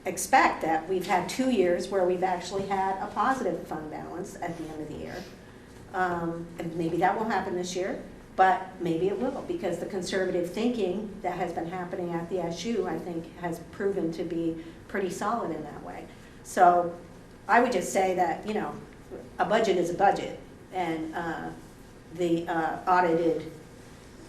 expect that we've had 2 years where we've actually had a positive fund balance at the end of the year. And maybe that will happen this year, but maybe it will, because the conservative thinking that has been happening at the SU, I think, has proven to be pretty solid in that way. So I would just say that, a budget is a budget, and the audited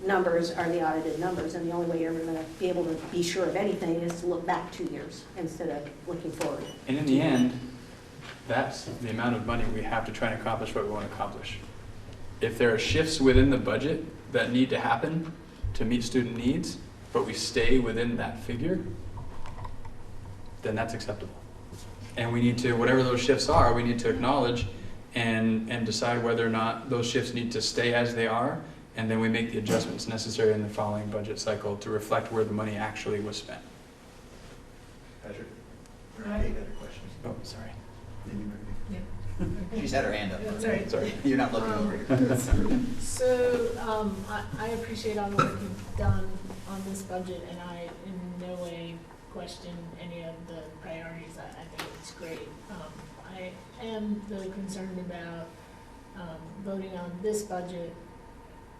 numbers are the audited numbers, and the only way you're going to be able to be sure of anything is to look back 2 years instead of looking forward. And in the end, that's the amount of money we have to try and accomplish what we want to accomplish. If there are shifts within the budget that need to happen to meet student needs, but we stay within that figure, then that's acceptable. And we need to, whatever those shifts are, we need to acknowledge and decide whether or not those shifts need to stay as they are, and then we make the adjustments necessary in the following budget cycle to reflect where the money actually was spent. Patrick? Any other questions? Oh, sorry. Yeah. She's had her hand up. That's all right. Sorry. You're not looking over here. So, I appreciate all the work you've done on this budget, and I in no way question any of the priorities. I think it's great. I am though concerned about voting on this budget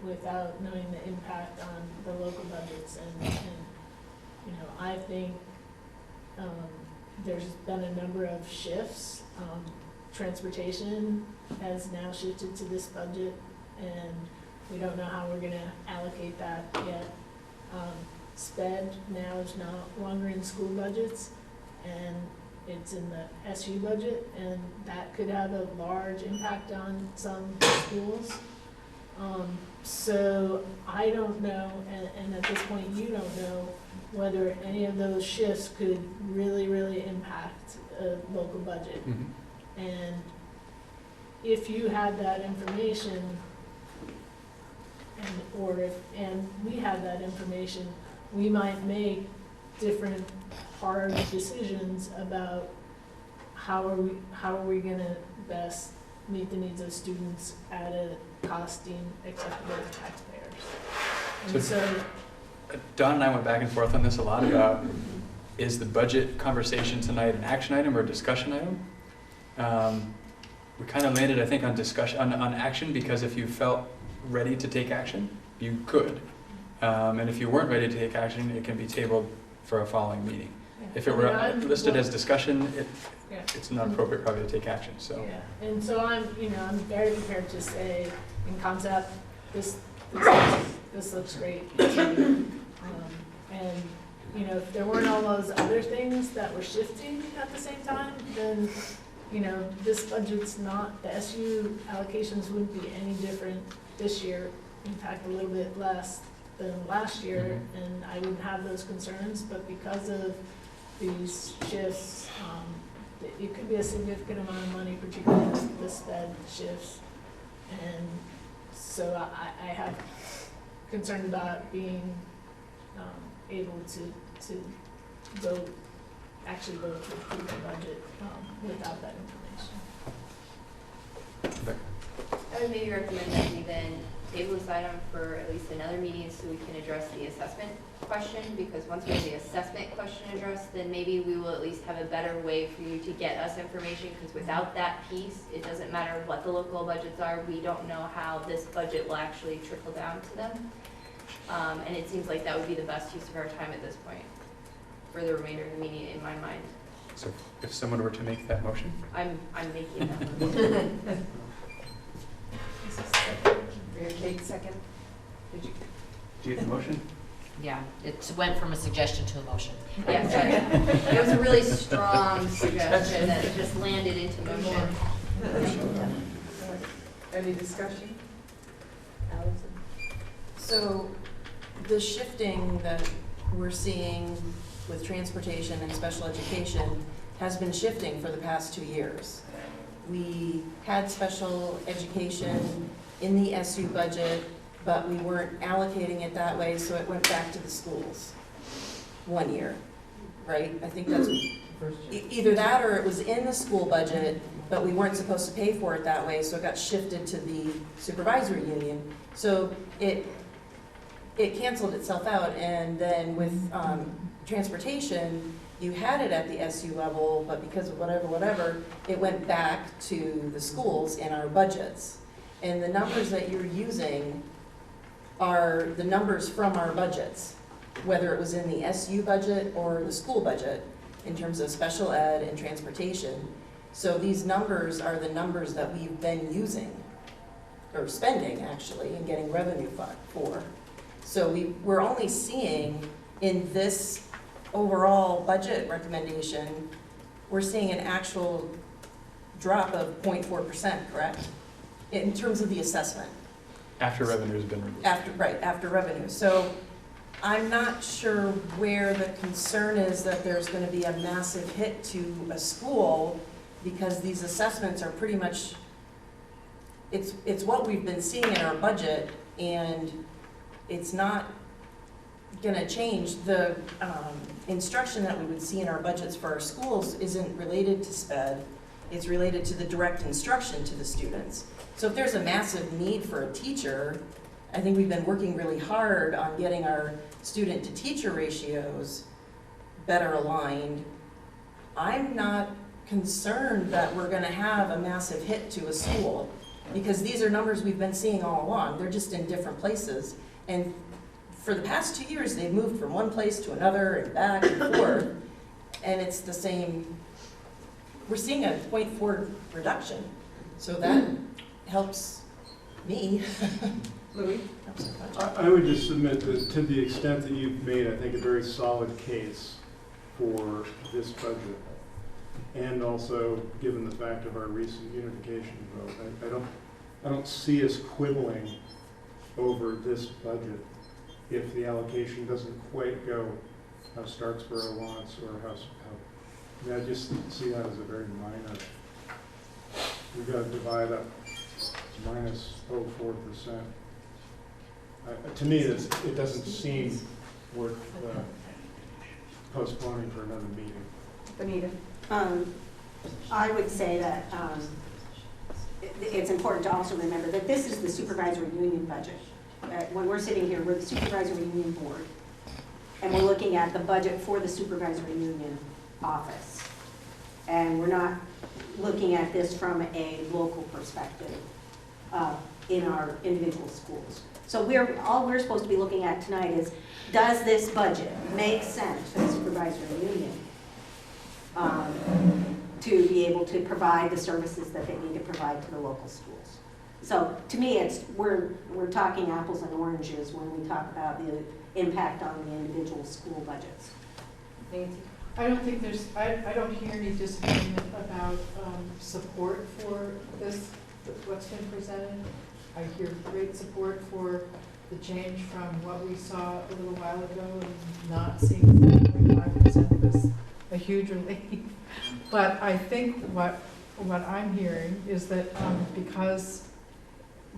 without knowing the impact on the local budgets, and you know, I think there's been a number of shifts. Transportation has now shifted to this budget, and we don't know how we're gonna allocate that yet. SPED now is no longer in school budgets, and it's in the SU budget, and that could have a large impact on some schools. So I don't know, and at this point you don't know, whether any of those shifts could really impact a local budget. And if you had that information, and we had that information, we might make different hard decisions about how are we gonna best meet the needs of students at a costing acceptable to taxpayers. And so Don and I went back and forth on this a lot about, is the budget conversation tonight an action item or a discussion item? We kind of landed, I think, on discussion, on action, because if you felt ready to take action, you could. And if you weren't ready to take action, it can be tabled for a following meeting. If it were listed as discussion, it's not appropriate probably to take action, so. Yeah, and so I'm very prepared to say, in concept, this looks great. And, you know, if there weren't all those other things that were shifting at the same time, then, you know, this budget's not, the SU allocations wouldn't be any different this year, in fact, a little bit less than last year, and I wouldn't have those concerns, but because of these shifts, it could be a significant amount of money, particularly the SPED shifts. And so I have concern about being able to vote to approve the budget without that information. I would maybe recommend that we then table this item for at least another meeting so we can address the assessment question, because once we have the assessment question addressed, then maybe we will at least have a better way for you to get us information, because without that piece, it doesn't matter what the local budgets are, we don't know how this budget will actually trickle down to them. And it seems like that would be the best use of our time at this point for the remainder of the meeting, in my mind. So if someone were to make that motion? I'm making that motion. Kate, second? Do you get the motion? Yeah, it went from a suggestion to a motion. Yeah, sorry. It was a really strong suggestion that just landed into motion. Any discussion? Allison? So the shifting that we're seeing with transportation and special education has been shifting for the past 2 years. We had special education in the SU budget, but we weren't allocating it that way, so it went back to the schools 1 year, right? I think that's either that or it was in the school budget, but we weren't supposed to pay for it that way, so it got shifted to the supervisory union. So it canceled itself out, and then with transportation, you had it at the SU level, but because of whatever, it went back to the schools in our budgets. And the numbers that you're using are the numbers from our budgets, whether it was in the SU budget or the school budget, in terms of special ed and transportation. So these numbers are the numbers that we've been using, or spending actually, and getting revenue for. So we're only seeing in this overall budget recommendation, we're seeing an actual drop of 0.4%, correct? In terms of the assessment. After revenue has been removed. After revenue. So I'm not sure where the concern is that there's going to be a massive hit to a school, because these assessments are pretty much, it's what we've been seeing in our budget, and it's not going to change. The instruction that we would see in our budgets for our schools isn't related to SPED. it's related to the direct instruction to the students. So if there's a massive need for a teacher, I think we've been working really hard on getting our student to teacher ratios better aligned. I'm not concerned that we're gonna have a massive hit to a school, because these are numbers we've been seeing all along. They're just in different places. And for the past 2 years, they've moved from one place to another and back and forth, and it's the same. We're seeing a 0.4 reduction, so that helps me. Louis? I would just submit that to the extent that you've made, I think, a very solid case for this budget, and also given the fact of our recent unification vote, I don't see us quibbling over this budget if the allocation doesn't quite go how Starksboro wants, or how I just see that as a very minor. We've got to divide up minus 0.4%. To me, it doesn't seem worth postponing for another meeting. Benita? I would say that it's important to also remember that this is the supervisory union budget. When we're sitting here, we're the supervisory union board, and we're looking at the budget for the supervisory union office. And we're not looking at this from a local perspective in our individual schools. So all we're supposed to be looking at tonight is, does this budget make sense for the supervisory union to be able to provide the services that they need to provide to the local schools? So to me, we're talking apples and oranges when we talk about the impact on the individual school budgets. Nancy? I don't think I don't hear any disagreement about support for this, what's been presented. I hear great support for the change from what we saw a little while ago, and not seeing 3.5% was a huge relief. But I think what I'm hearing is that because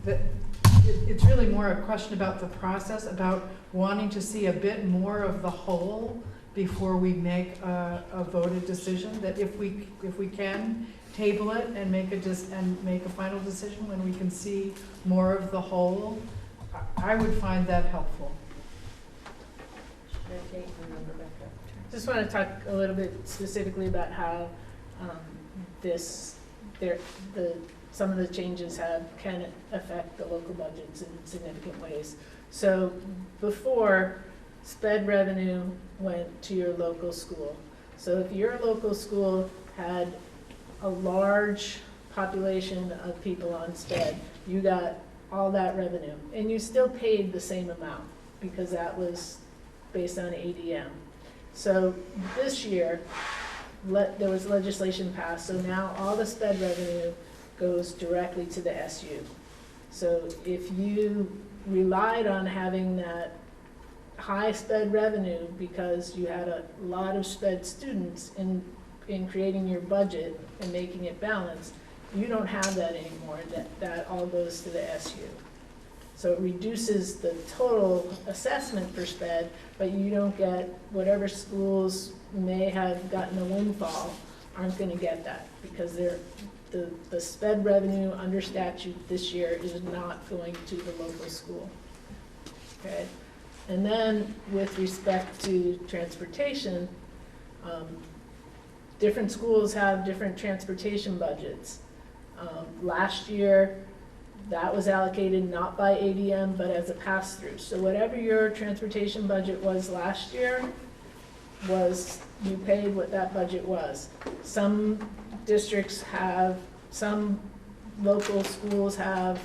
it's really more a question about the process, about wanting to see a bit more of the whole before we make a voted decision, that if we can table it and make a final decision when we can see more of the whole, I would find that helpful. Just want to talk a little bit specifically about how some of the changes can affect the local budgets in significant ways. So before, SPED revenue went to your local school. So if your local school had a large population of people on SPED, you got all that revenue, and you still paid the same amount because that was based on ADM. So this year, there was legislation passed, so now all the SPED revenue goes directly to the SU. So if you relied on having that high SPED revenue because you had a lot of SPED students in creating your budget and making it balanced, you don't have that anymore. That all goes to the SU. So it reduces the total assessment for SPED, but you don't get whatever schools may have gotten a windfall aren't going to get that because the SPED revenue under statute this year is not going to the local school. Okay, and then with respect to transportation, different schools have different transportation budgets. Last year, that was allocated not by ADM, but as a pass-through. So whatever your transportation budget was last year, you paid what that budget was. Some districts have, some local schools have,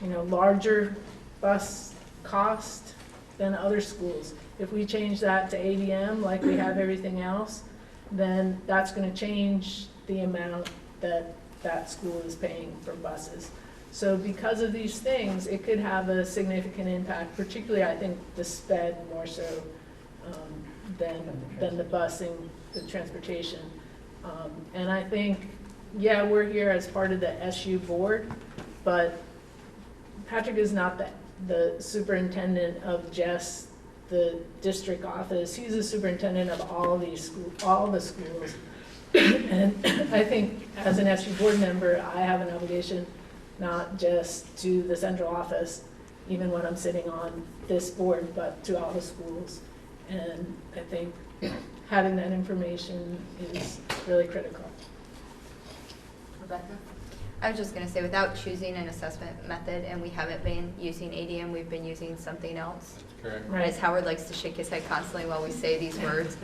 larger bus cost than other schools. If we change that to ADM, like we have everything else, then that's going to change the amount that that school is paying for buses. So because of these things, it could have a significant impact, particularly I think the SPED more so than the busing, the transportation. And I think, yeah, we're here as part of the SU board, but Patrick is not the superintendent of just the district office. He's the superintendent of all the schools. And I think as an SU board member, I have an obligation not just to the central office, even when I'm sitting on this board, but to all the schools. And I think having that information is really critical. Rebecca? I was just gonna say, without choosing an assessment method, and we haven't been using ADM, we've been using something else. Correct. Right. As Howard likes to shake his head constantly while we say these words.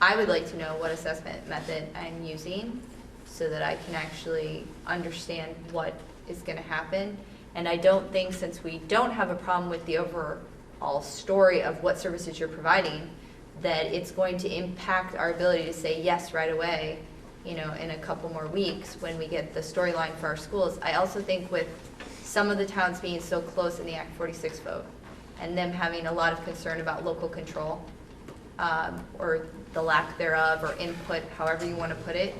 I would like to know what assessment method I'm using so that I can actually understand what is gonna happen. And I don't think, since we don't have a problem with the overall story of what services you're providing, that it's going to impact our ability to say yes right away, you know, in a couple more weeks when we get the storyline for our schools. I also think with some of the towns being so close in the Act 46 vote and them having a lot of concern about local control, or the lack thereof, or input, however you want to put it,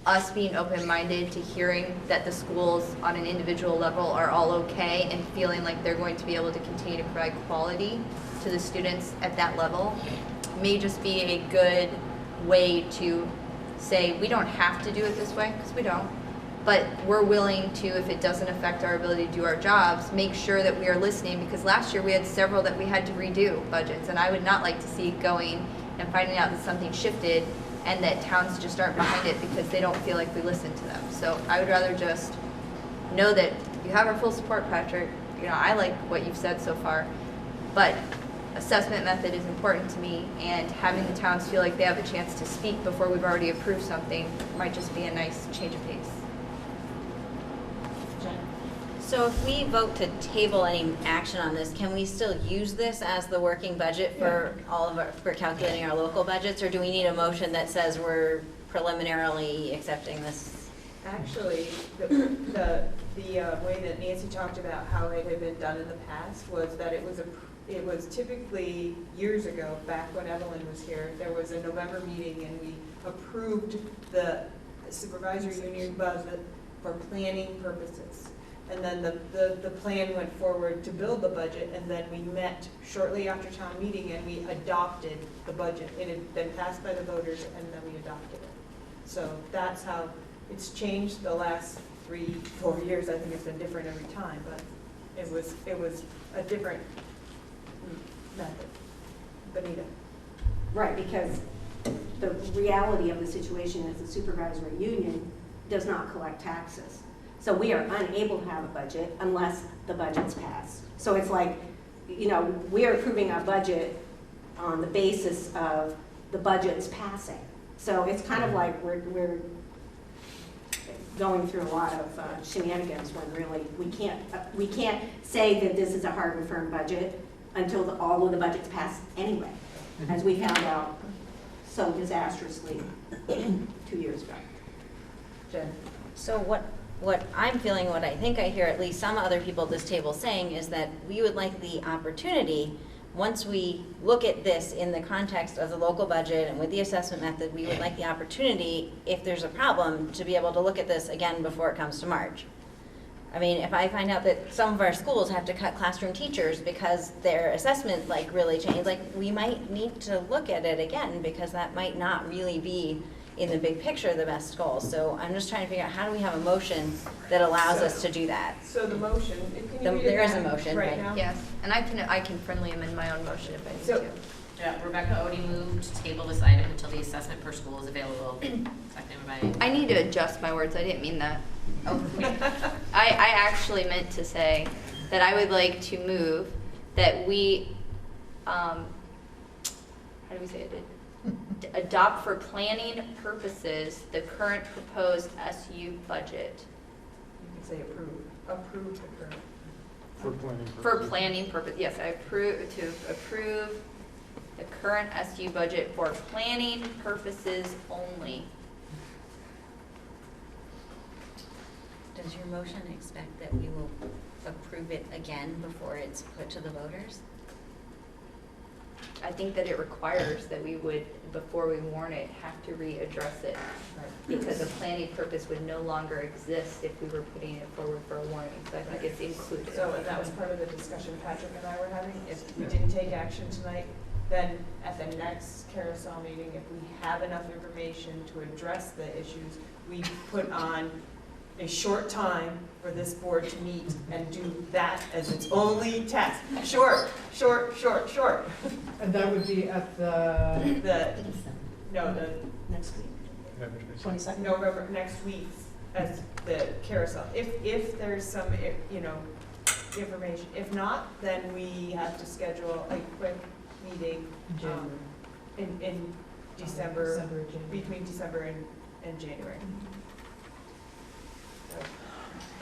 us being open-minded to hearing that the schools on an individual level are all okay and feeling like they're going to be able to continue to provide quality to the students at that level may just be a good way to say, we don't have to do it this way, because we don't, but we're willing to, if it doesn't affect our ability to do our jobs, make sure that we are listening, because last year we had several that we had to redo budgets, and I would not like to see going and finding out that something shifted and that towns just aren't behind it because they don't feel like we listen to them. So I would rather just know that you have our full support, Patrick. You know, I like what you've said so far, but assessment method is important to me, and having the towns feel like they have a chance to speak before we've already approved something might just be a nice change of pace. So if we vote to table any action on this, can we still use this as the working budget for all of our, for calculating our local budgets, or do we need a motion that says we're preliminarily accepting this? Actually, the way that Nancy talked about how it had been done in the past was that it was typically years ago, back when Evelyn was here, there was a November meeting and we approved the supervisory union budget for planning purposes. And then the plan went forward to build the budget, and then we met shortly after town meeting and we adopted the budget. It had been passed by the voters and then we adopted it. So that's how it's changed the last 3-4 years. I think it's been different every time, but it was a different method. Benita. Right, because the reality of the situation is the supervisory union does not collect taxes. So we are unable to have a budget unless the budget's passed. So it's like, you know, we are approving our budget on the basis of the budget's passing. So it's kind of like we're going through a lot of shenanigans when really we can't say that this is a hard and firm budget until all of the budget's passed anyway, as we found out so disastrously 2 years ago. Jen. So what I'm feeling, what I think I hear at least some other people at this table saying, is that we would like the opportunity, once we look at this in the context of the local budget and with the assessment method, we would like the opportunity, if there's a problem, to be able to look at this again before it comes to March. I mean, if I find out that some of our schools have to cut classroom teachers because their assessment really changed, we might need to look at it again, because that might not really be in the big picture the best goal. So I'm just trying to figure out, how do we have a motion that allows us to do that? So the motion, can you read it There is a back motion, right right? now? Yes, and I can friendly amend my own motion if I need So- to. Yeah, Rebecca Odie moved to table this item until the assessment per school is available. Seconded by. I need to adjust my words, I didn't mean that. Oh, I actually meant to say that I would like to move that we, how do we say it? Adopt for planning purposes the current proposed SU budget. You can say approve the current. For planning purposes. For planning purpose, yes, I approve the current SU budget for planning purposes only. Does your motion expect that we will approve it again before it's put to the voters? I think that it requires that we would, before we warn it, have to readdress it. Because a planning purpose would no longer exist if we were putting it forward for a warning. So I think it's included. So, and that was part of the discussion Patrick and I were having. If we didn't take action tonight, then at the next carousel meeting, if we have enough information to address the issues, we put on a short time for this board to meet and do that as its only task. Short. And that would be at the, The Next week, 22nd? November, next week, as the carousel. If there's some, information. If not, then we have to schedule a quick meeting in December, between December and January.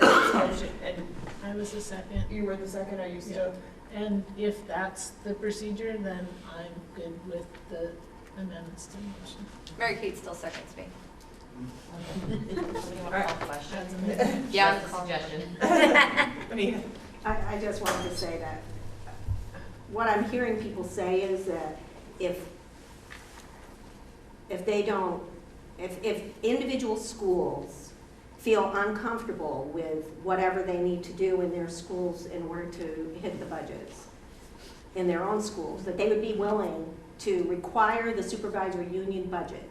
Motion, and I was the second. you were the second, are you still? And if that's the procedure, then I'm good with the amendments to the motion. Mary Kate still seconds me. All right. Yeah, that's a suggestion. I just wanted to say that what I'm hearing people say is that if individual schools feel uncomfortable with whatever they need to do in their schools in order to hit the budgets in their own schools, that they would be willing to require the supervisory union budget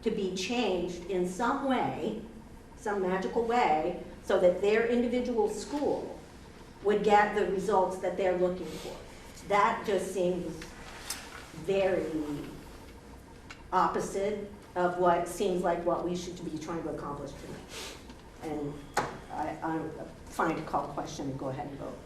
to be changed in some way, some magical way, so that their individual school would get the results that they're looking for. That just seems very opposite of what seems like what we should be trying to accomplish tonight. And I'm fine to call the question and go ahead and vote.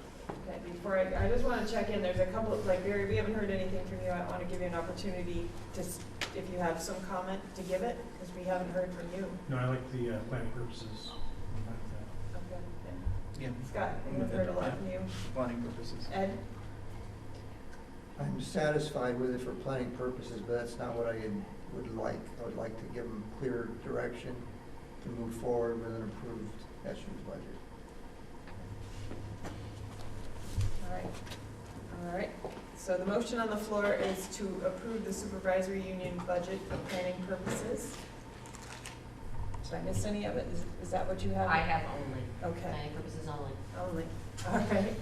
Okay, before I just want to check in, there's a couple, like Barry, we haven't heard anything from you. I want to give you an opportunity to, if you have some comment to give it, because we haven't heard from you. No, I like the planning purposes. Okay. Yeah. Scott, I think I've heard a lot from you. Planning purposes. Ed? I'm satisfied with it for planning purposes, but that's not what I would like. I would like to give them clear direction to move forward with an approved SU's budget. All right. So the motion on the floor is to approve the supervisory union budget for planning purposes. Did I miss any of it? Is that what you have? I have only. Okay. Planning purposes only. Only. All right.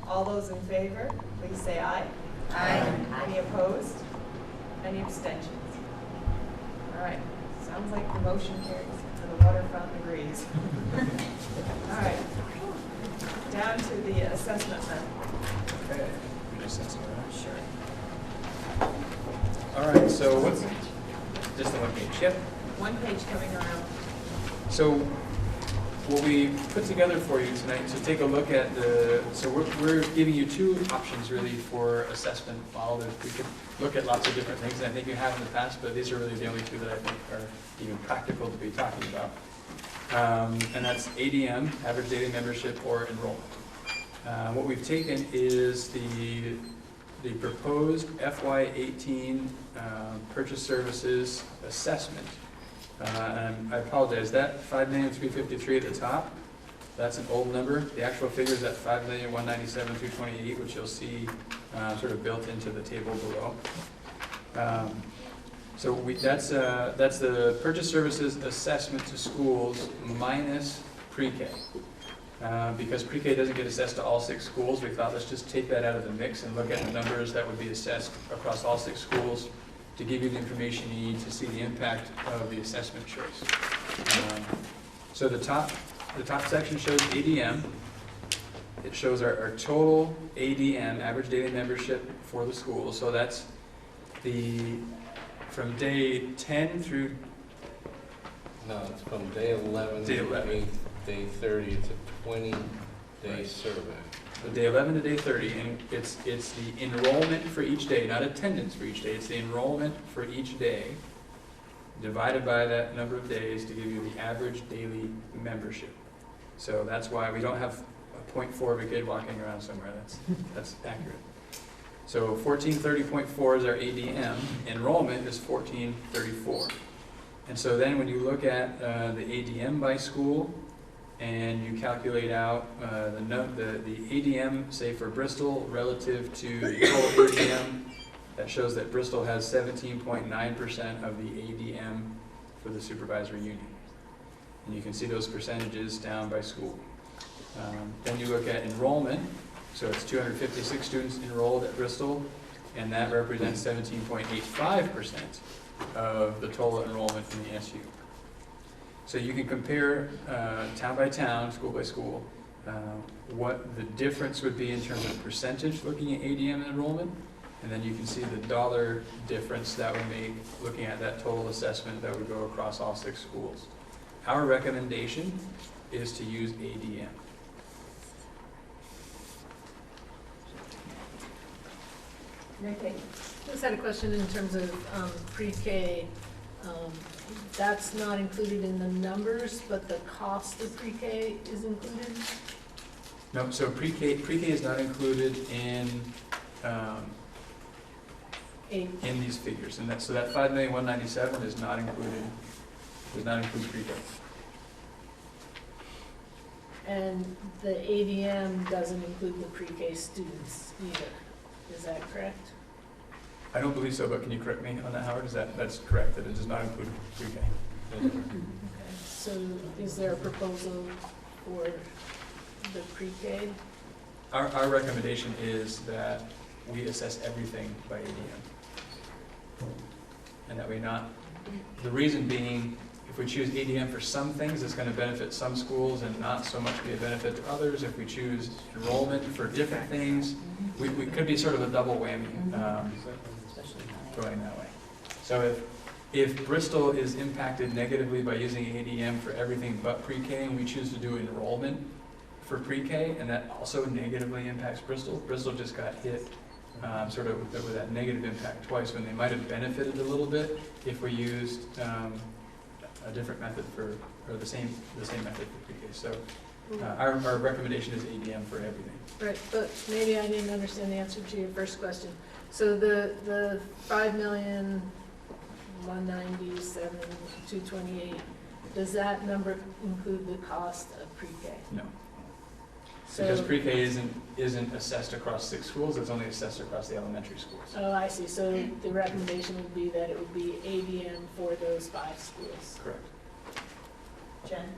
All those in favor, please say aye. Aye. Any opposed? Any abstentions? All right. Sounds like the motion carries and the water fountain agrees. All right. Down to the assessment then. Okay. Sure. All right, so what's, just the one page, yep. One page coming around. So what we put together for you tonight to take a look at so we're giving you two options really for assessment model. We could look at lots of different things, and I think you have in the past, but these are really the only two that I think are even practical to be talking about. And that's ADM, average daily membership, or enrollment. What we've taken is the proposed FY18 purchase services assessment. And I apologize, that $5,353,000 at the top, that's an old number. The actual figure is at $5,197,228, which you'll see sort of built into the table below. So that's the purchase services assessment to schools minus pre-K. Because pre-K doesn't get assessed to all 6 schools, we thought let's just take that out of the mix and look at the numbers that would be assessed across all 6 schools to give you the information you need to see the impact of the assessment choice. So the top section shows ADM. It shows our total ADM, average daily membership for the school. So that's from day 10 through... No, it's from day 11 Day 11. to day 30. It's a 20-day survey. So day 11 to day 30, and it's the enrollment for each day, not attendance for each day. It's the enrollment for each day divided by that number of days to give you the average daily membership. So that's why we don't have a 0.4 of a kid walking around somewhere. That's accurate. So 1430.4 is our ADM. Enrollment is 1434. And so then when you look at the ADM by school, and you calculate out the ADM, say for Bristol, relative to the total ADM, that shows that Bristol has 17.9% of the ADM for the supervisory union. And you can see those percentages down by school. Then you look at enrollment, so it's 256 students enrolled at Bristol, and that represents 17.85% of the total enrollment in the ANESU. So you can compare town by town, school by school, what the difference would be in terms of percentage looking at ADM enrollment, and then you can see the dollar difference that would make looking at that total assessment that would go across all 6 schools. Our recommendation is to use ADM. Just had a question in terms of pre-K. That's not included in the numbers, but the cost of pre-K is included? No, so pre-K is not included in these figures, and so that 5,197,000 is not included. Does not include pre-K. And the ADM doesn't include the pre-K students either. Is that correct? I don't believe so, but can you correct me on that, Howard? That's correct, that it does not include pre-K. Okay, so is there a proposal for the pre-K? Our recommendation is that we assess everything by ADM. And that we not, the reason being, if we choose ADM for some things, it's going to benefit some schools and not so much be a benefit to others. If we choose enrollment for different things, we could be sort of a double whammy going that way. So if Bristol is impacted negatively by using ADM for everything but pre-K, and we choose to do enrollment for pre-K, and that also negatively impacts Bristol, Bristol just got hit sort of with that negative impact twice, when they might have benefited a little bit if we used a different method or the same method for pre-K. So our recommendation is ADM for everything. Right, but maybe I didn't understand the answer to your first question. So the 5,197,228, does that number include the cost of pre-K? No. So, Because pre-K isn't assessed across 6 schools, it's only assessed across the elementary schools. oh, I see. So the recommendation would be that it would be ADM for those 5 schools. Correct. Jen?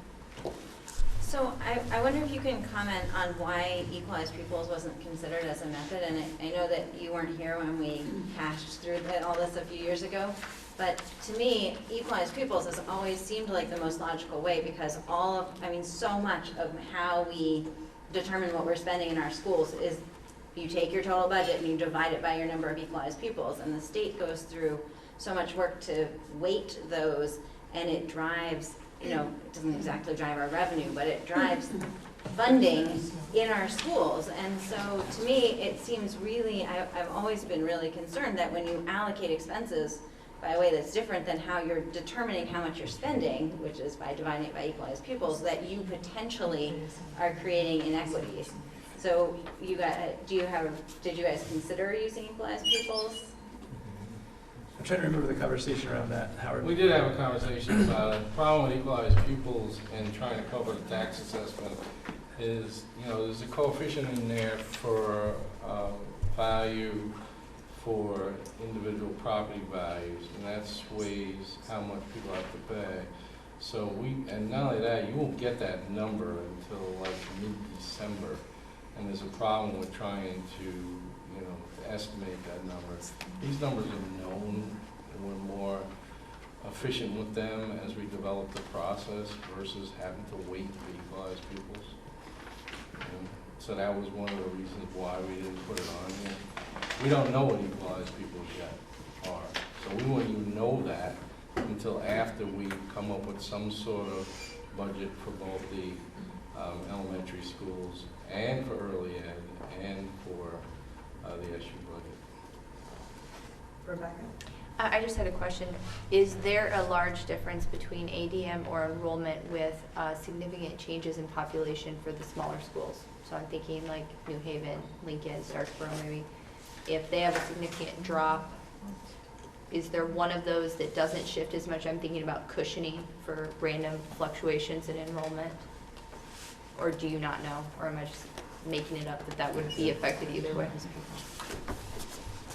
So I wonder if you can comment on why equalized pupils wasn't considered as a method, and I know that you weren't here when we hashed through all this a few years ago, but to me, equalized pupils has always seemed like the most logical way, because so much of how we determine what we're spending in our schools is you take your total budget and you divide it by your number of equalized pupils, and the state goes through so much work to weight those, and it drives, it doesn't exactly drive our revenue, but it drives funding in our schools. And so to me, it seems really, I've always been really concerned that when you allocate expenses by a way that's different than how you're determining how much you're spending, which is by dividing it by equalized pupils, that you potentially are creating inequities. So you guys, did you guys consider using equalized pupils? I'm trying to remember the conversation around that, Howard. We did have a conversation about it. The problem with equalized pupils and trying to cover the tax assessment is, there's a coefficient in there for value for individual property values, and that sways how much people have to pay. So and not only that, you won't get that number until like mid-December, and there's a problem with trying to estimate that number. These numbers are known, and we're more efficient with them as we develop the process versus having to wait for equalized pupils. So that was one of the reasons why we didn't put it on here. We don't know what equalized pupils yet are, so we wouldn't even know that until after we come up with some sort of budget for both the elementary schools and for early ed and for the SU budget. Rebecca? I just had a question. Is there a large difference between ADM or enrollment with significant changes in population for the smaller schools? So I'm thinking like New Haven, Lincoln, Starkboro maybe. If they have a significant drop, is there one of those that doesn't shift as much? I'm thinking about cushioning for random fluctuations in enrollment. Or do you not know? Or am I just making it up that would be affected either way?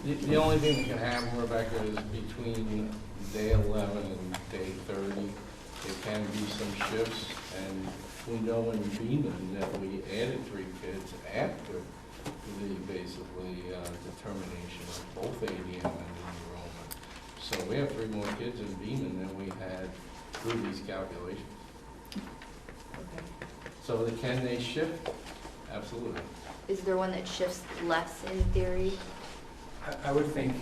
The only thing that can happen, Rebecca, is between day 11 and day 30, there can be some shifts, and we know in Beeman that we added 3 kids after the basically determination of both ADM and enrollment. So we have 3 more kids in Beaman than we had through these calculations. Okay. So can they shift? Absolutely. Is there one that shifts less in theory? I would think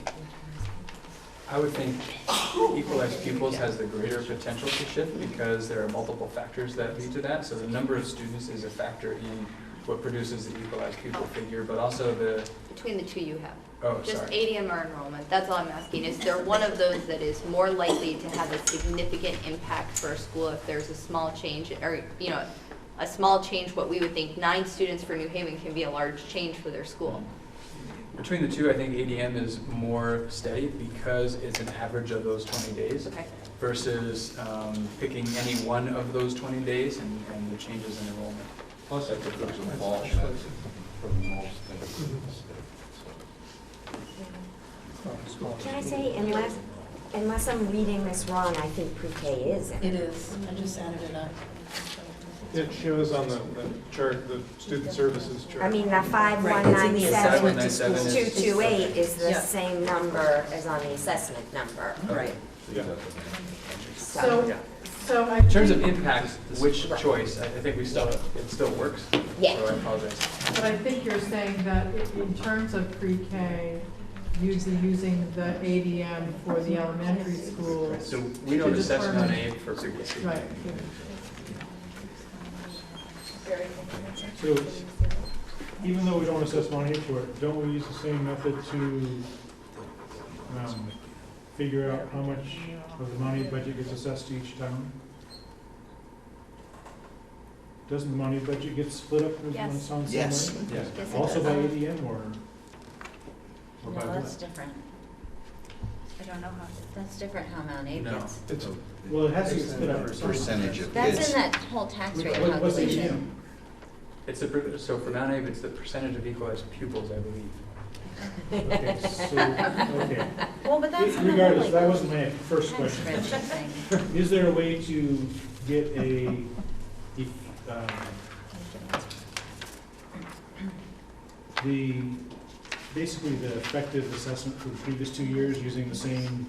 equalized pupils has the greater potential to shift because there are multiple factors that lead to that. So the number of students is a factor in what produces the equalized pupil figure, but also the, Between the two you have? oh, Just sorry. ADM or enrollment, that's all I'm asking. Is there one of those that is more likely to have a significant impact for a school if there's a small change, or, you know, a small change, what we would think 9 students for New Haven can be a large change for their school? Between the two, I think ADM is more steady because it's an average of those 20 days Okay. versus picking any one of those 20 days and the changes in enrollment. Plus, I think there's a false method for most things in the state. Can I say, unless I'm reading this wrong, I think pre-K is in It is, I just added it up. It shows on the chart, the student services chart. I mean, the Right, it's in the assessment to schools. 5197-228 is the Yeah. same number as on the assessment number. Right. Yeah. So, so I In terms of think, impact, which choice, I think we still, it still works. Yeah. So I apologize. but I think you're saying that in terms of pre-K, using the ADM for the elementary schools. So we don't to assess determine- non-aid for frequency. Right. So even though we don't assess money for it, don't we use the same method to figure out how much of the money budget gets assessed to each town? Doesn't the money budget get split up in Yes. some way? Yes. Yes. Yes, it Also by does. ADM or by No, that's what? different. I don't know how. That's different how Mount Aid No. gets. Well, it has to get split up. Percentage of That's kids. in that whole tax rate What's calculation. It's the, so for Mount Abe, it's the percentage of equalized pupils, I believe. ADM? Okay, so, okay. Well, but that's. Regardless, that wasn't my first Tax question. thing. Is there a way to get a, basically the effective assessment for the previous 2 years using the same,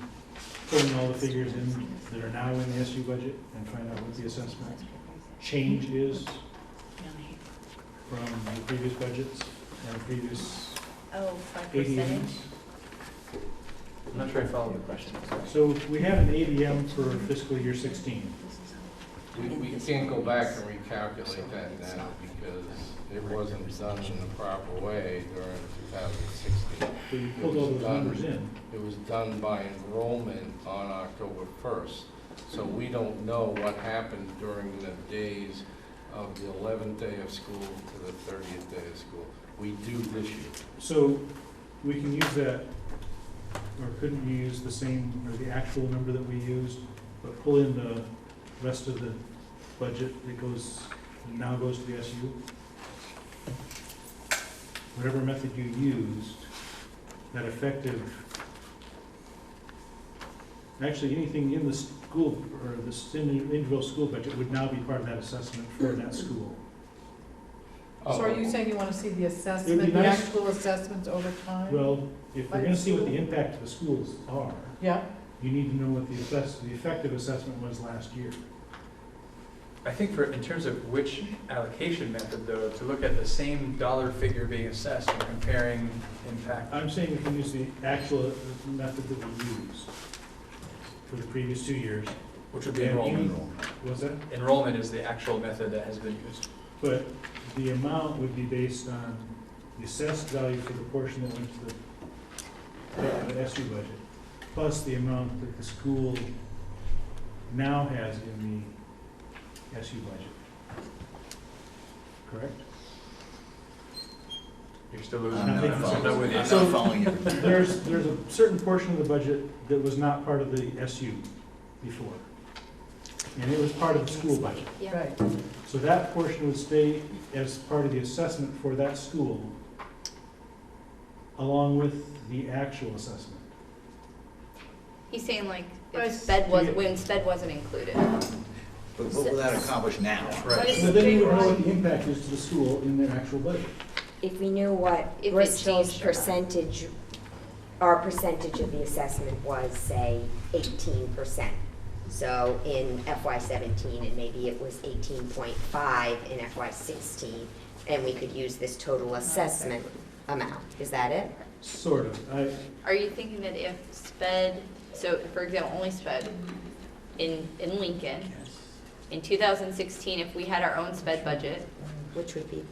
putting all the figures in that are now in the SU budget and find out what the assessment change is from the previous budgets and the previous Oh, by ADMs? percentage? I'm not sure I follow the question. Sorry. So we have an ADM for fiscal year 16. We can't go back and recalculate that now because it wasn't done in the proper way during 2016. So you It pulled all was those numbers done- in. It was done by enrollment on October 1st. So we don't know what happened during the days of the 11th day of school to the 30th day of school. We do this year. So we can use that, or couldn't you use the same, or the actual number that we used, but pull in the rest of the budget that goes, now goes to the SU? Whatever method you used, that effective, actually, anything in the school, or the individual school budget would now be part of that assessment for that school. So are you saying you want to see the assessment, the nice. actual assessments over time? Well, if we're gonna see what the impact of the schools are, Yeah, you need to know what the effective assessment was last year. I think for, in terms of which allocation method though, to look at the same dollar figure being assessed and comparing impact. I'm saying we can use the actual method that we used for the previous 2 years. Which would be And enrollment. What's that? Enrollment is the actual method that has been used. But the amount would be based on the assessed value for the portion that went to the SU budget, plus the amount that the school now has in the SU budget. Correct? You're still losing. I'm not following. I'm So not following you. there's a certain portion of the budget that was not part of the SU before. And it was part of the school budget. Yeah. right. So that portion would stay as part of the assessment for that school, along with the actual assessment. He's saying like Right. if sped was, when sped wasn't included. But what will that accomplish now? Right. But then you would know what the impact is to the school in their actual budget. if we knew what If it Bristol's changed or not. percentage, our percentage of the assessment was, say, 18%. So in FY17, and maybe it was 18.5 in FY16, and we could use this total assessment amount. Is that it? Sort of. Are you thinking that if sped, so for example, only sped in Lincoln, in 2016, if we had our own sped budget, Which would be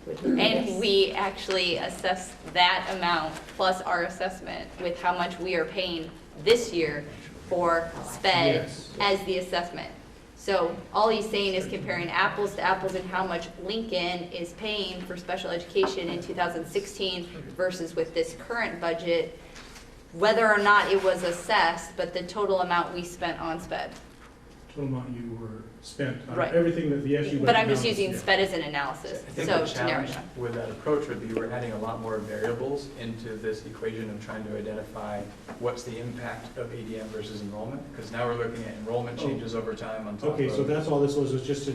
and we actually assess that amount plus our assessment with how much we are paying this year for sped Yes. as the assessment. So all he's saying is comparing apples to apples and how much Lincoln is paying for special education in 2016 versus with this current budget, whether or not it was assessed, but the total amount we spent on sped. Total amount you were spent on Right. everything that the SU. But I'm just now- using yeah. sped as an analysis, I think so the to narrow it challenge down. with that approach would be we're adding a lot more variables into this equation of trying to identify what's the impact of ADM versus enrollment, because now we're looking at enrollment changes over time on top of. Okay, so that's all this was just to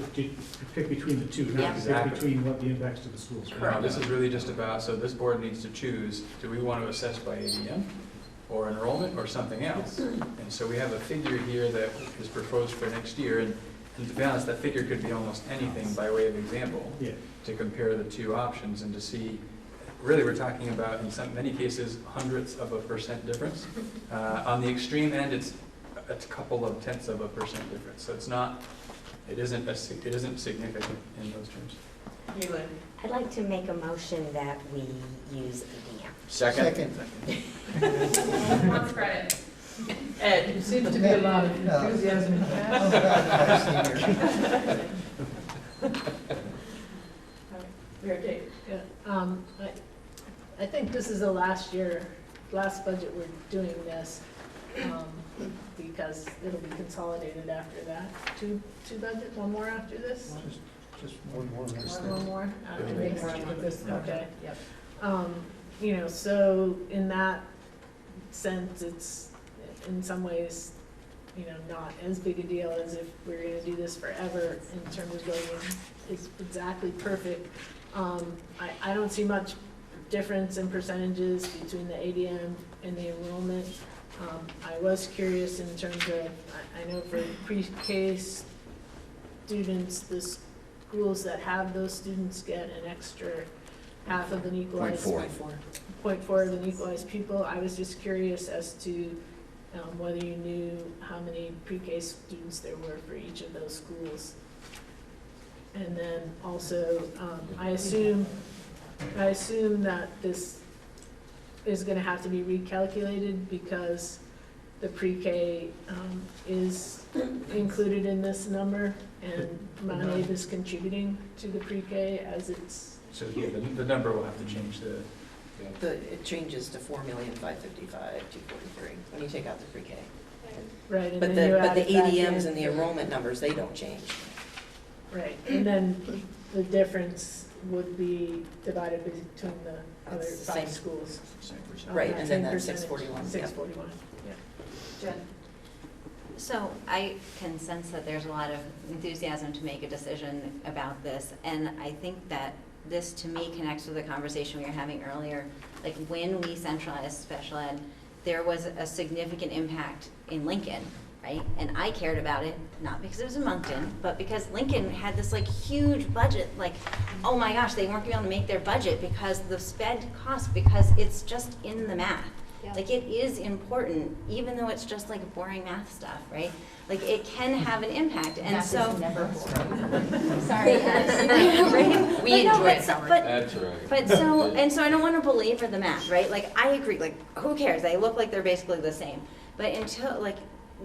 pick between the two, Yeah. not to pick Exactly. between what the impacts to the schools were. No, this is really just about, so this board needs to choose, do we want to assess by ADM or enrollment or something else? And so we have a figure here that is proposed for next year, and to be honest, that figure could be almost anything by way of example. Yeah. To compare the two options and to see, really, we're talking about, in many cases, hundredths of a percent difference. On the extreme end, it's a couple of tenths of a percent difference. So it's not, it isn't significant in those terms. I'd like to make a motion that we use ADM. Second? Who wants credit? Ed, there seems to be a lot of enthusiasm in the I think this is the last budget we're doing this, because it'll be consolidated after that. Two budgets, one more after this? Just one more. One more? After next year, this, okay. Yep. You know, so in that sense, it's in some ways, you know, not as big a deal as if we're gonna do this forever in terms of going in, it's exactly perfect. I don't see much difference in percentages between the ADM and the enrollment. I was curious in terms of, I know for pre-K students, the schools that have those students get an extra half of an equalized. 0.4 of an equalized pupil. I was just curious as to whether you knew how many pre-K students there were for each of those schools. And then also, I assume that this is gonna have to be recalculated because the pre-K is included in this number, and Mount Abe is contributing to the pre-K as it's. So yeah, the number will have to change. It changes to 4,555,243 when you take out the pre-K. Right, and But then you the add it back ADMs in and the for- enrollment numbers, they don't change. Right, and then the difference would be divided between the other It's the 5 same. schools. Right, and then that's 10%, 641. 641, yeah. Jen? So I can sense that there's a lot of enthusiasm to make a decision about this, and I think that this, to me, connects with the conversation we were having earlier. Like, when we centralized special ed, there was a significant impact in Lincoln, right? And I cared about it, not because it was in Moncton, but because Lincoln had this like huge budget, like, oh my gosh, they weren't gonna be able to make their budget because the sped cost, because it's just in the math. Yeah. Like, it is important, even though it's just like boring math stuff, right? Like, it can have an impact, and Math so. is never boring. Sorry, right? We But no, enjoy but it, so- Summer. but- That's right. But so, and so I don't want to belabor the math, right? Like, I agree, like, who cares? They look like they're basically the same. But until, like,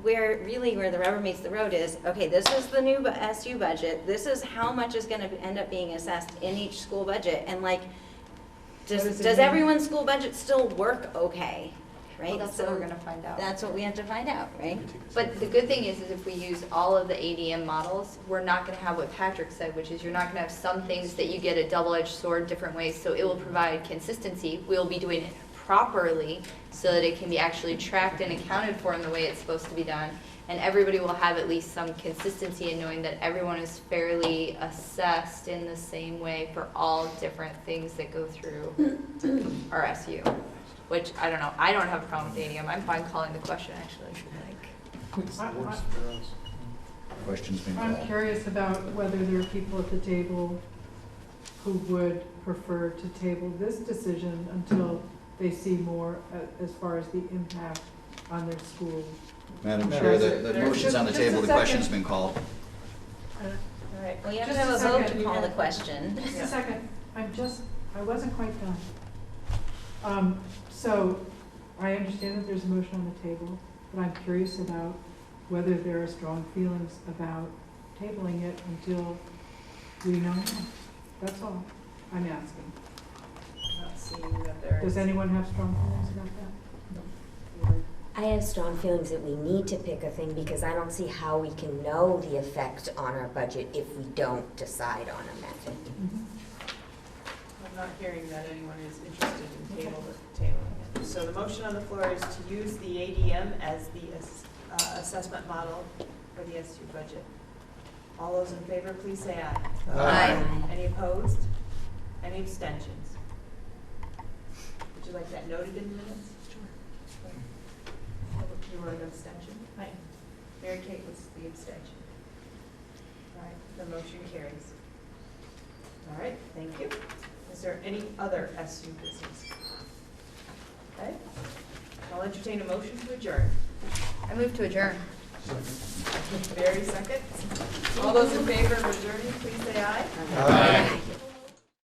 where the rubber meets the road is, okay, this is the new SU budget, this is how much is gonna end up being assessed in each school budget, and like, What does it does mean? everyone's school budget still work okay, right? Well, that's what we're gonna find out. That's what we have to find out, right? But the good thing is if we use all of the ADM models, we're not gonna have what Patrick said, which is you're not gonna have some things that you get a double-edged sword different ways, so it will provide consistency. We'll be doing it properly so that it can be actually tracked and accounted for in the way it's supposed to be done. And everybody will have at least some consistency in knowing that everyone is fairly assessed in the same way for all different things that go through our SU. Which, I don't know, I don't have a problem with ADM. I'm fine calling the question, actually. Works for us. Question's been I'm called. curious about whether there are people at the table who would prefer to table this decision until they see more as far as the impact on their school. Madam Chair, the motion's on the Just a table, the second. question's been called. All right, well, you have to Just have a a vote second. to call the question. Just a second, I wasn't quite done. So, I understand that there's a motion on the table, but I'm curious about whether there are strong feelings about tabling it until we know more. That's all I'm asking. Not seeing that there Does is. anyone have strong feelings about that? I have strong feelings that we need to pick a thing because I don't see how we can know the effect on our budget if we don't decide on a method. I'm not hearing that anyone is interested in tabling it. So the motion on the floor is to use the ADM as the assessment model for the SU budget. All those in favor, please say aye. Aye. Any opposed? Any abstentions? Would you like that noted in the minutes? Sure. You were an abstention? Aye. Mary Kate was the abstention. All right, the motion carries. All right, thank you. Is there any other SU business? Okay. I'll entertain a motion to adjourn. I move to adjourn. Barry, second. All those in favor of adjourning, please say aye. Aye.